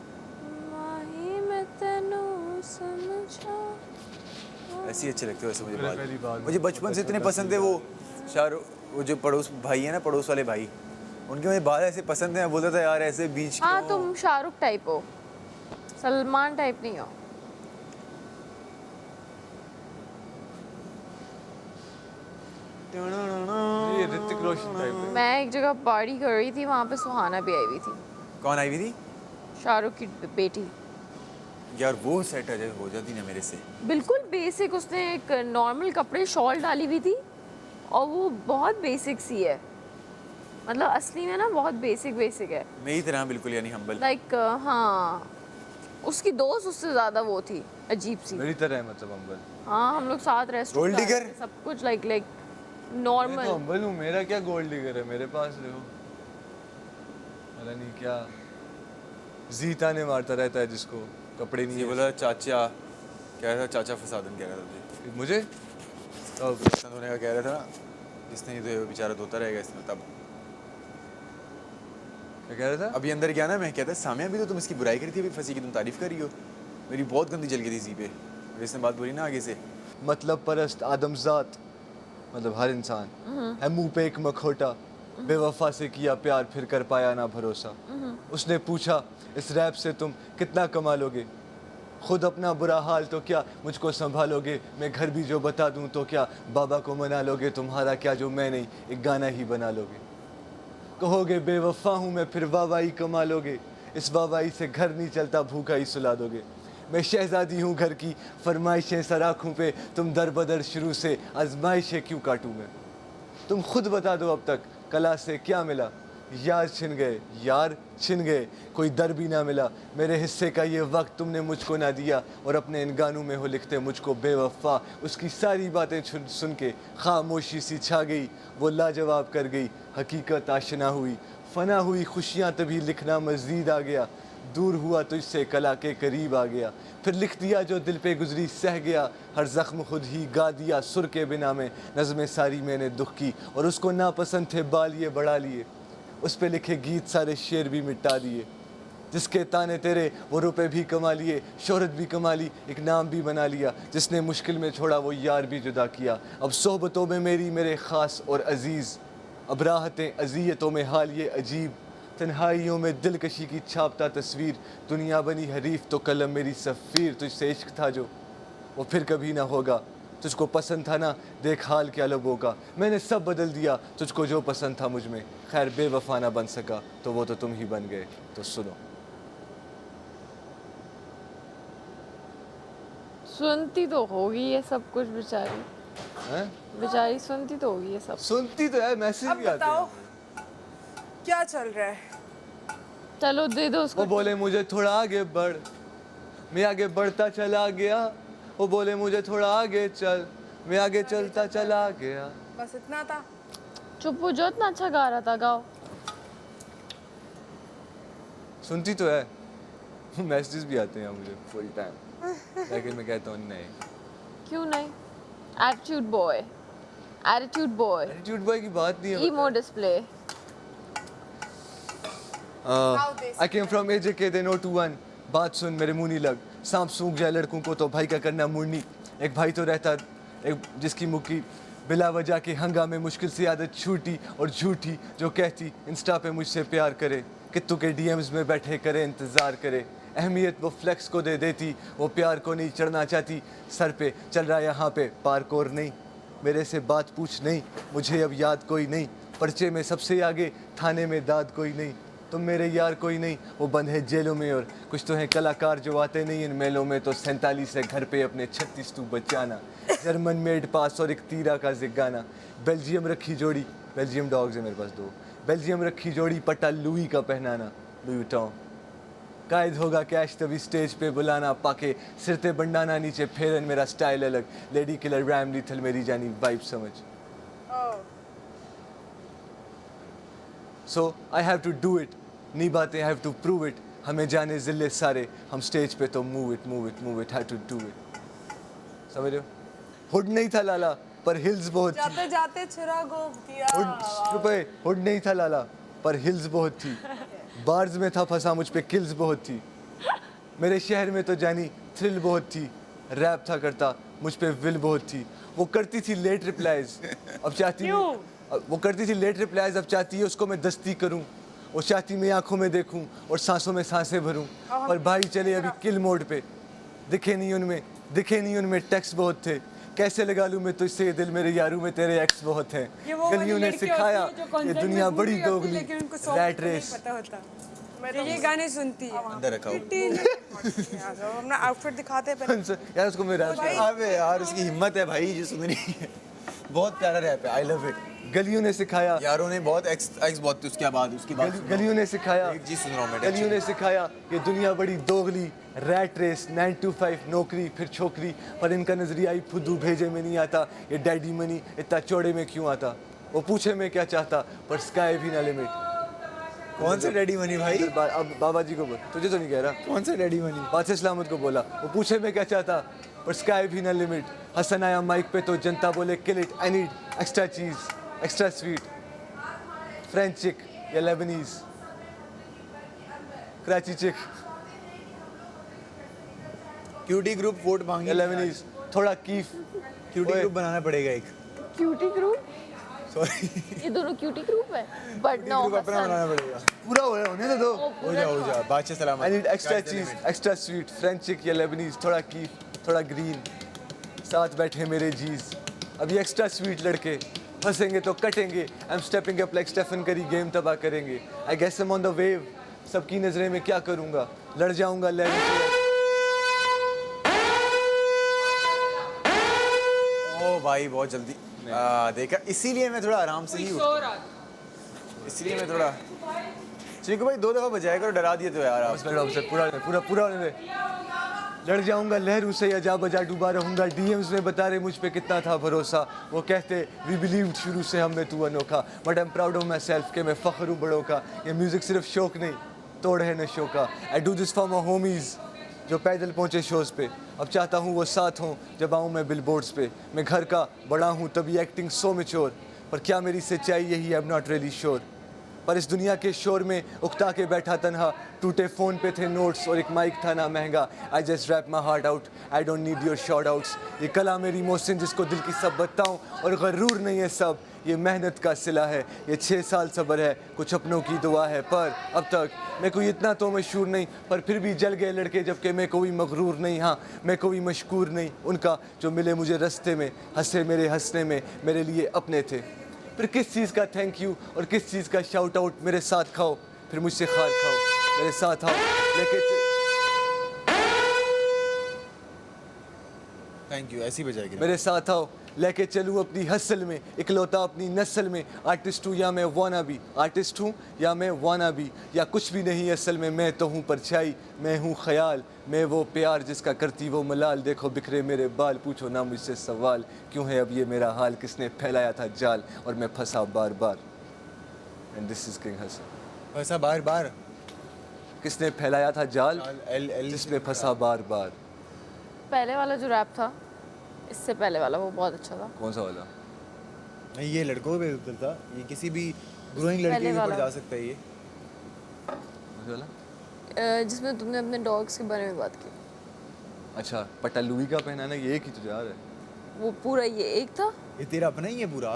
ऐसे ही अच्छे लगते हो वैसे मुझे बाल। मुझे बचपन से इतने पसंद है वो शाहरुख, वो जो पड़ोस भाई है ना, पड़ोस वाले भाई, उनके मुझे बाल ऐसे पसंद है। बोलता था यार ऐसे बीच। हाँ तुम शाहरुख टाइप हो, सलमान टाइप नहीं हो। ये ऋतिक रोशन टाइप है। मैं एक जगह पार्टी कर रही थी, वहाँ पे सुहाना भी आई हुई थी। कौन आई हुई थी? शाहरुख की बेटी। यार वो सेट हो जाती ना मेरे से। बिल्कुल बेसिक, उसने एक नॉर्मल कपड़े शॉल डाली हुई थी और वो बहुत बेसिक सी है, मतलब असली में ना बहुत बेसिक है। मेरी तरह बिल्कुल, यानी हम्बल। लाइक हाँ, उसकी दोस्त उससे ज़्यादा वो थी, अजीब सी। मेरी तरह है मतलब अम्बल। हाँ, हम लोग साथ रेस्टोरेंट Gold digger? सब कुछ लाइक मैं नॉर्मल। तो अम्बल हूँ, मेरा क्या गोल्ड डिगर है, मेरे पास देखो पता नहीं क्या जीता ने मारता रहता है जिसको कपड़े नहीं ये है। बोला चाचा, कह रहा था चाचा फसादन कह रहा था तुझे। मुझे तो फसाद होने का कह रहा था ना, जिसने ये बेचारा धोता रहेगा इसमें तब। क्या कह रहा था? अभी अंदर गया ना, मैं कहता सामिया भी तो तुम इसकी बुराई करी थी, अभी फंसी की तुम तारीफ कर रही हो। मेरी बहुत गंदी जल गई थी इसी पे, इसने बात बोली ना आगे से। मतलब परस्त आदमजात, मतलब हर इंसान है मुंह पे एक मखोटा, बेवफा से किया प्यार फिर कर पाया ना भरोसा। उसने पूछा इस रैप से तुम कितना कमा लोगे, खुद अपना बुरा हाल तो क्या मुझको संभालोगे, मैं घर भी जो बता दूं तो क्या बाबा को मना लोगे, तुम्हारा क्या जो मैं नहीं एक गाना ही बना लोगे। कहोगे बेवफा हूँ मैं फिर वाहवाही कमा लोगे, इस वाहवाही से घर नहीं चलता भूखा ही सुला दोगे। मैं शहजादी हूँ घर की फरमाइशें सर आँखों पे, तुम दर बदर शुरू से आजमाइशें क्यों काटूँ मैं। तुम खुद बता दो अब तक कला से क्या मिला, यार छिन गए यार छिन गए, कोई दर भी ना मिला। मेरे हिस्से का ये वक्त तुमने मुझको ना दिया, और अपने इन गानों में हो लिखते मुझको बेवफा। उसकी सारी बातें सुन के खामोशी सी छा गई, वो लाजवाब कर गई, हकीकत आशना हुई, फना हुई खुशियाँ तभी लिखना मज़ीद आ गया, दूर हुआ तुझसे कला के करीब आ गया। फिर लिख दिया जो दिल पे गुजरी सह गया, हर जख्म खुद ही गा दिया सुर के बिना में, नज़में सारी मैंने दुख की और उसको नापसंद थे बाल ये बढ़ा लिए, उस पे लिखे गीत सारे शेर भी मिटा दिए। जिसके ताने तेरे वो रुपए भी कमा लिए, शोहरत भी कमा ली, एक नाम भी बना लिया। जिसने मुश्किल में छोड़ा वो यार भी जुदा किया, अब सोहबतों में मेरी मेरे ख़ास और अजीज़, अब राहतें अजियतों में हाल ये अजीब, तन्हाइयों में दिलकशी की छापता तस्वीर, दुनिया बनी हरीफ तो कलम मेरी सफ़ीर। तुझसे इश्क था जो वो फिर कभी ना होगा, तुझको पसंद था ना देख हाल क्या लबों का, मैंने सब बदल दिया तुझको जो पसंद था मुझ में, खैर बेवफा ना बन सका तो वो तो तुम ही बन गए। तो सुनो। सुनती तो होगी ये सब कुछ बेचारी, हैं? बेचारी सुनती तो होगी ये सब। सुनती तो है, मैसेज अब भी आते बताओ हैं। क्या चल रहा है? चलो दे दो उसको। वो बोले मुझे थोड़ा आगे बढ़, मैं आगे बढ़ता चला गया, वो बोले मुझे थोड़ा आगे चल, मैं आगे चलता चला गया। बस इतना था। चुप हो जाओ, इतना अच्छा गा रहा था, गाओ। सुनती तो है, मैसेजेस भी आते हैं मुझे फुल टाइम, लेकिन मैं कहता हूँ नहीं। क्यों नहीं? Attitude boy, attitude boy, attitude boy की बात नहीं है। ईमो display. I came from AJK, they know to one। बात सुन मेरे मुंह नहीं लग, सांप सूख जाए लड़कों को तो भाई का करना मुड़नी। एक भाई तो रहता एक जिसकी मुक्की बिला वजह के हंगामे मुश्किल से आदत छूटी और झूठी, जो कहती इंस्टा पे मुझसे प्यार करे, कित्तू के डीएम्स में बैठे करे इंतज़ार करे। अहमियत वो फ्लेक्स को दे देती, वो प्यार को नहीं चढ़ना चाहती सर पे, चल रहा यहाँ पे पार्कोर नहीं, मेरे से बात पूछ नहीं, मुझे अब याद कोई नहीं, पर्चे में सबसे आगे थाने में दाद कोई नहीं, तुम मेरे यार कोई नहीं, वो बंद है जेलों में, और कुछ तो हैं कलाकार जो आते नहीं इन मेलों में, तो 47 है घर पे अपने 36 तू बचाना, जर्मन मेड पास और एक तीरा का जिगाना, बेल्जियम रखी जोड़ी, बेल्जियम डॉग्स है मेरे पास 2, बेल्जियम रखी जोड़ी पट्टा लुई का पहनाना, लुई विटॉन, कायद होगा कैश तभी स्टेज पे बुलाना, पाके सिरते बंडाना नीचे फेरन मेरा स्टाइल अलग, लेडी किलर रैम लीथल मेरी जानी वाइब समझ। So I have to do it, नहीं बातें I have to prove it, हमें जाने जिले सारे, हम स्टेज पे तो move it, have to do it। समझ रहे हो? हुड नहीं था लाला पर हिल्स बहुत थी, जाते जाते चिराग दिया। हुड नहीं था लाला पर हिल्स बहुत थी, बार्स में था फंसा मुझ पे किल्स बहुत थी, मेरे शहर में तो जानी थ्रिल बहुत थी, रैप था करता मुझ पे विल बहुत थी, वो करती थी लेट रिप्लाईज अब चाहती वो करती थी लेट रिप्लाईज अब चाहती है उसको मैं दस्ती करूं, वो चाहती मैं आंखों में देखूं और सांसों में सांसें भरूं, पर भाई चले अभी किल मोड पे, दिखे नहीं उनमें टेक्स्ट बहुत थे, कैसे लगा लूं मैं तुझसे ये दिल, मेरे यारों में तेरे एक्स बहुत हैं, गलियों ने सिखाया ये दुनिया बड़ी दोगली, रैट रेस ये गाने सुनती है अंदर रखा हो अपना आउटफिट दिखाते हैं यार उसको मेरा अबे यार उसकी हिम्मत है भाई जो सुन रही है बहुत प्यारा रैप है आई लव इट गलियों ने सिखाया, यारों ने बहुत एक्स बहुत थी उसके बाद गलियों ने सिखाया, एक चीज सुन रहा हूँ मैं गलियों ने सिखाया कि दुनिया बड़ी दोगली, रैट रेस 9 to 5 नौकरी फिर छोकरी, पर इनका नजरिया ही फुद्दू भेजे में नहीं आता, ये डैडी मनी इतना चौड़े में क्यों आता, वो पूछे मैं क्या चाहता पर स्काई भी ना लिमिट। कौन से डैडी मनी भाई? अब बाबा जी को बोल, तुझे तो नहीं कह रहा। कौन से डैडी मनी? बादशाह सलामत को बोला, वो पूछे मैं क्या चाहता पर स्काई भी ना लिमिट। हसन आया माइक पे तो जनता बोले kill it, I need extra चीज एक्स्ट्रा स्वीट, फ्रेंच चिक या लेबनीज, कराची चिक क्यूटी ग्रुप वोट मांगी या लेबनीज, थोड़ा कीफ। क्यूटी ग्रुप बनाना पड़ेगा एक। क्यूटी ग्रुप, सॉरी ये दोनों क्यूटी ग्रुप है, बट नो ग्रुप अपना बनाना पड़ेगा। पूरा हो रहा होने तो दो। हो जा बादशाह सलामत। आई नीड एक्स्ट्रा चीज एक्स्ट्रा स्वीट, फ्रेंच चिक या लेबनीज, थोड़ा कीफ थोड़ा ग्रीन, साथ बैठे मेरे जीज। अब ये एक्स्ट्रा स्वीट लड़के फंसेंगे तो कटेंगे, I am stepping up like Stephen Curry, game तबाह करेंगे। I guess I am on the wave, सबकी नजरें में क्या करूंगा, लड़ जाऊंगा लहरों से। ओ भाई बहुत जल्दी देखा, इसीलिए मैं थोड़ा आराम से ही इसलिए मैं थोड़ा चीकू भाई 2 दफा बजाया करो, डरा दिए तो यार आप। पूरा पूरा पूरा होने दे। लड़ जाऊंगा लहरों से या जा बजा डूबा रहूंगा, डीएम्स में बता रहे मुझ पे कितना था भरोसा, वो कहते वी बिलीव्ड शुरू से हम में तू अनोखा, but I am proud of my self के मैं फख्र हूँ बड़ों का। ये म्यूजिक सिर्फ शौक नहीं तोड़ है नशों का। I do this for my homies जो पैदल पहुँचे शोज़ पे, अब चाहता हूँ वो साथ हों जब आऊँ मैं बिलबोर्ड्स पे। मैं घर का बड़ा हूँ तभी एक्टिंग सो मैच्योर, पर क्या मेरी सच्चाई यही, I am not really sure. पर इस दुनिया के शोर में उकता के बैठा तन्हा, टूटे फ़ोन पे थे नोट्स और एक माइक था ना महंगा। I just wrap my heart out, I don't need your short outs. ये कला मेरी मोहसिन जिसको दिल की सब बताऊँ, और गरूर नहीं है सब ये मेहनत का सिला है। ये 6 साल सब्र है, कुछ अपनों की दुआ है, पर अब तक मैं कोई इतना तो मशहूर नहीं, पर फिर भी जल गए लड़के जबकि मैं कोई मगरूर नहीं। हाँ मैं कोई मशकूर नहीं उनका जो मिले मुझे रास्ते में, हंसे मेरे हंसने में, मेरे लिए अपने थे। फिर किस चीज़ का थैंक यू और किस चीज़ का शाउट आउट, मेरे साथ खाओ फिर मुझसे खार खाओ, मेरे साथ आओ लेके थैंक यू, ऐसी बजाएगी मेरे साथ आओ लेके चलूँ अपनी हसल में, इकलौता अपनी नस्ल में। आर्टिस्ट हूँ या मैं वाना भी, आर्टिस्ट हूँ या मैं वाना भी, या कुछ भी नहीं असल में मैं तो हूँ परछाई, मैं हूँ ख्याल, मैं वो प्यार जिसका करती वो मलाल। देखो बिखरे मेरे बाल, पूछो ना मुझसे सवाल, क्यों है अब ये मेरा हाल, किसने फैलाया था जाल और मैं फंसा बार बार। And this is king Hasan. ऐसा बार बार किसने फैलाया था जाल जिसमें फंसा बार बार। पहले वाला जो रैप था, इससे पहले वाला वो बहुत अच्छा था। कौन सा वाला? नहीं ये लड़कों पे उतरता, ये किसी भी ग्रोइंग लड़के के ऊपर जा सकता है ये। कौन सा वाला? जिसमें तुमने अपने डॉग्स के बारे में बात की। अच्छा पट्टा लुई का पहनाना, ये एक ही तो जा रहा है। वो पूरा ये एक था। ये तेरा अपना ही है पूरा?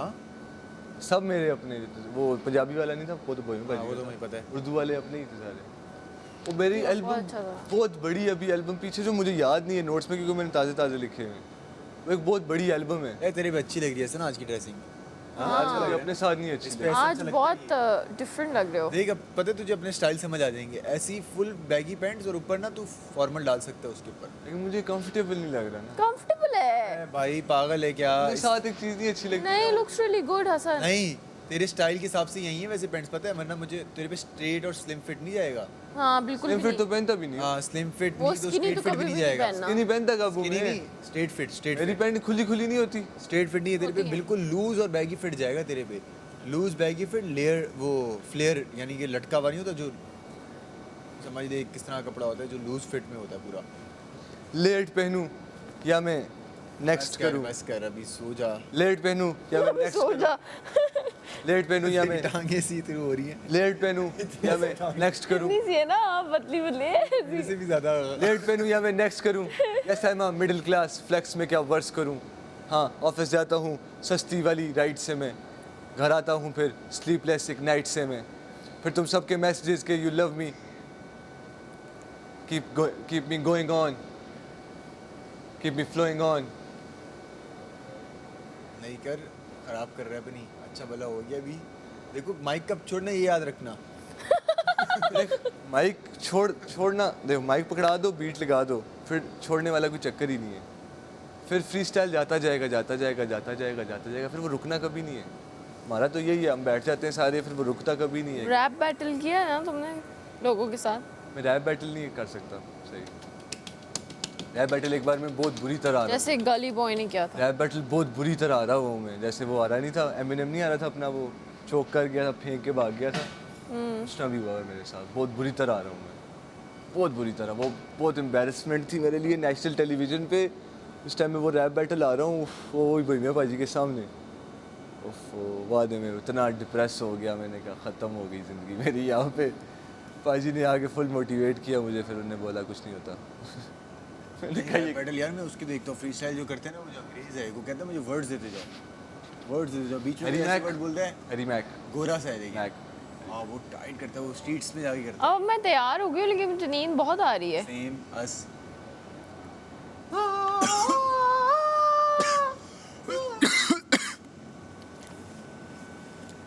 सब मेरे अपने, वो पंजाबी वाला नहीं था, वो तो वो तो मुझे पता है। उर्दू वाले अपने ही थे सारे। वो मेरी एल्बम अच्छा था। बहुत बड़ी अभी एल्बम पीछे जो मुझे याद नहीं है नोट्स में, क्योंकि मैंने ताज़े ताज़े लिखे हैं। वो एक बहुत बड़ी एल्बम है। ए तेरे पे अच्छी लग रही है ना आज की ड्रेसिंग। आजकल अपने साथ नहीं अच्छी लगती। आज बहुत डिफरेंट लग रहे हो। देख अब पता है तुझे अपने स्टाइल समझ आ जाएंगे, ऐसी फुल बैगी पैंट्स और ऊपर ना तू फॉर्मल डाल सकता है उसके ऊपर। लेकिन मुझे कंफर्टेबल नहीं लग रहा ना। कंफर्टेबल है। ए भाई पागल है क्या? मेरे साथ एक चीज़ नहीं अच्छी लगती। नहीं, लुक्स रियली गुड हसन। नहीं तेरे स्टाइल के हिसाब से यही है वैसे पैंट्स, पता है, वरना मुझे तेरे पे स्ट्रेट और स्लिम फिट नहीं जाएगा। हाँ बिल्कुल स्लिम फिट तो पहनता भी नहीं। हाँ स्लिम फिट वो नहीं तो skinny स्ट्रेट तो फिट कभी भी नहीं भी जाएगा। नहीं पहनना। नहीं पहनता कब Skinny नहीं, स्ट्रेट फिट स्ट्रेट मेरी फिट। पैंट खुली खुली नहीं होती। स्ट्रेट फिट नहीं है तेरे पे, बिल्कुल लूज और बैगी फिट जाएगा तेरे पे। लूज बैगी फिट, लेयर वो फ्लेयर यानी कि लटका हुआ नहीं होता, जो समझ दे किस तरह का कपड़ा होता है जो लूज फिट में होता है पूरा। लेट पहनूं या मैं नेक्स्ट करूं? बस कर अभी सो जा। लेट पहनूं या मैं नेक्स्ट सो जा। लेट पहनूं या मैं टांगे सी थ्रू हो रही हैं। लेट पहनूं या मैं नेक्स्ट करूं? इतनी सी है ना, पतली पतली। इससे भी ज्यादा लेट पहनूं या मैं नेक्स्ट करूं? Yes I am middle class, flex में क्या वर्स करूं? हाँ ऑफिस जाता हूँ सस्ती वाली राइड से मैं, घर आता हूँ फिर स्लीपलेस एक नाइट से मैं, फिर तुम सबके मैसेजेस के you love me keep me going on, keep me flowing on. नहीं कर, खराब कर रहा है अपनी। अच्छा भला हो गया अभी। देखो माइक कब छोड़ना ये याद रखना। देख माइक छोड़ना, देखो माइक पकड़ा दो, बीट लगा दो, फिर छोड़ने वाला कोई चक्कर ही नहीं है। फिर फ्री स्टाइल जाता जाएगा, फिर वो रुकना कभी नहीं है। हमारा तो यही है, हम बैठ जाते हैं सारे, फिर वो रुकता कभी नहीं है। रैप बैटल किया है ना तुमने लोगों के साथ? मैं रैप बैटल नहीं कर सकता, सही। रैप बैटल एक बार में बहुत बुरी तरह आ रहा, जैसे गली बॉय ने किया था। रैप बैटल बहुत बुरी तरह आ रहा वो में, जैसे वो आ रहा नहीं था, एमिनेम नहीं आ रहा था अपना, वो चोक कर गया था, फेंक के भाग गया था, उसना भी हुआ है मेरे साथ। बहुत बुरी तरह आ रहा हूँ मैं, बहुत बुरी तरह। वो बहुत एम्बेरसमेंट थी मेरे लिए। नेशनल टेलीविज़न पे उस टाइम में वो रैप बैटल आ रहा हूँ, वो वही भैया पाजी के सामने। बाद में इतना डिप्रेस हो गया, मैंने कहा ख़त्म हो गई ज़िंदगी मेरी यहाँ पे। पाजी ने आके फुल मोटिवेट किया मुझे, फिर उन्होंने बोला कुछ नहीं होता। मैंने कहा ये बैटल यार मैं उसकी देखता हूँ, फ्री स्टाइल जो करते हैं ना, वो जो अंग्रेज है, वो कहता है मुझे वर्ड्स देते जाओ, बीच में ऐसे वर्ड बोलते हैं। हरी मैक, गोरा सा है देखिए, हाँ वो टाइट करता है, वो स्ट्रीट्स में जाके करता अब मैं तैयार हो गई हूँ, लेकिन मुझे नींद बहुत आ रही है। है। सेम अस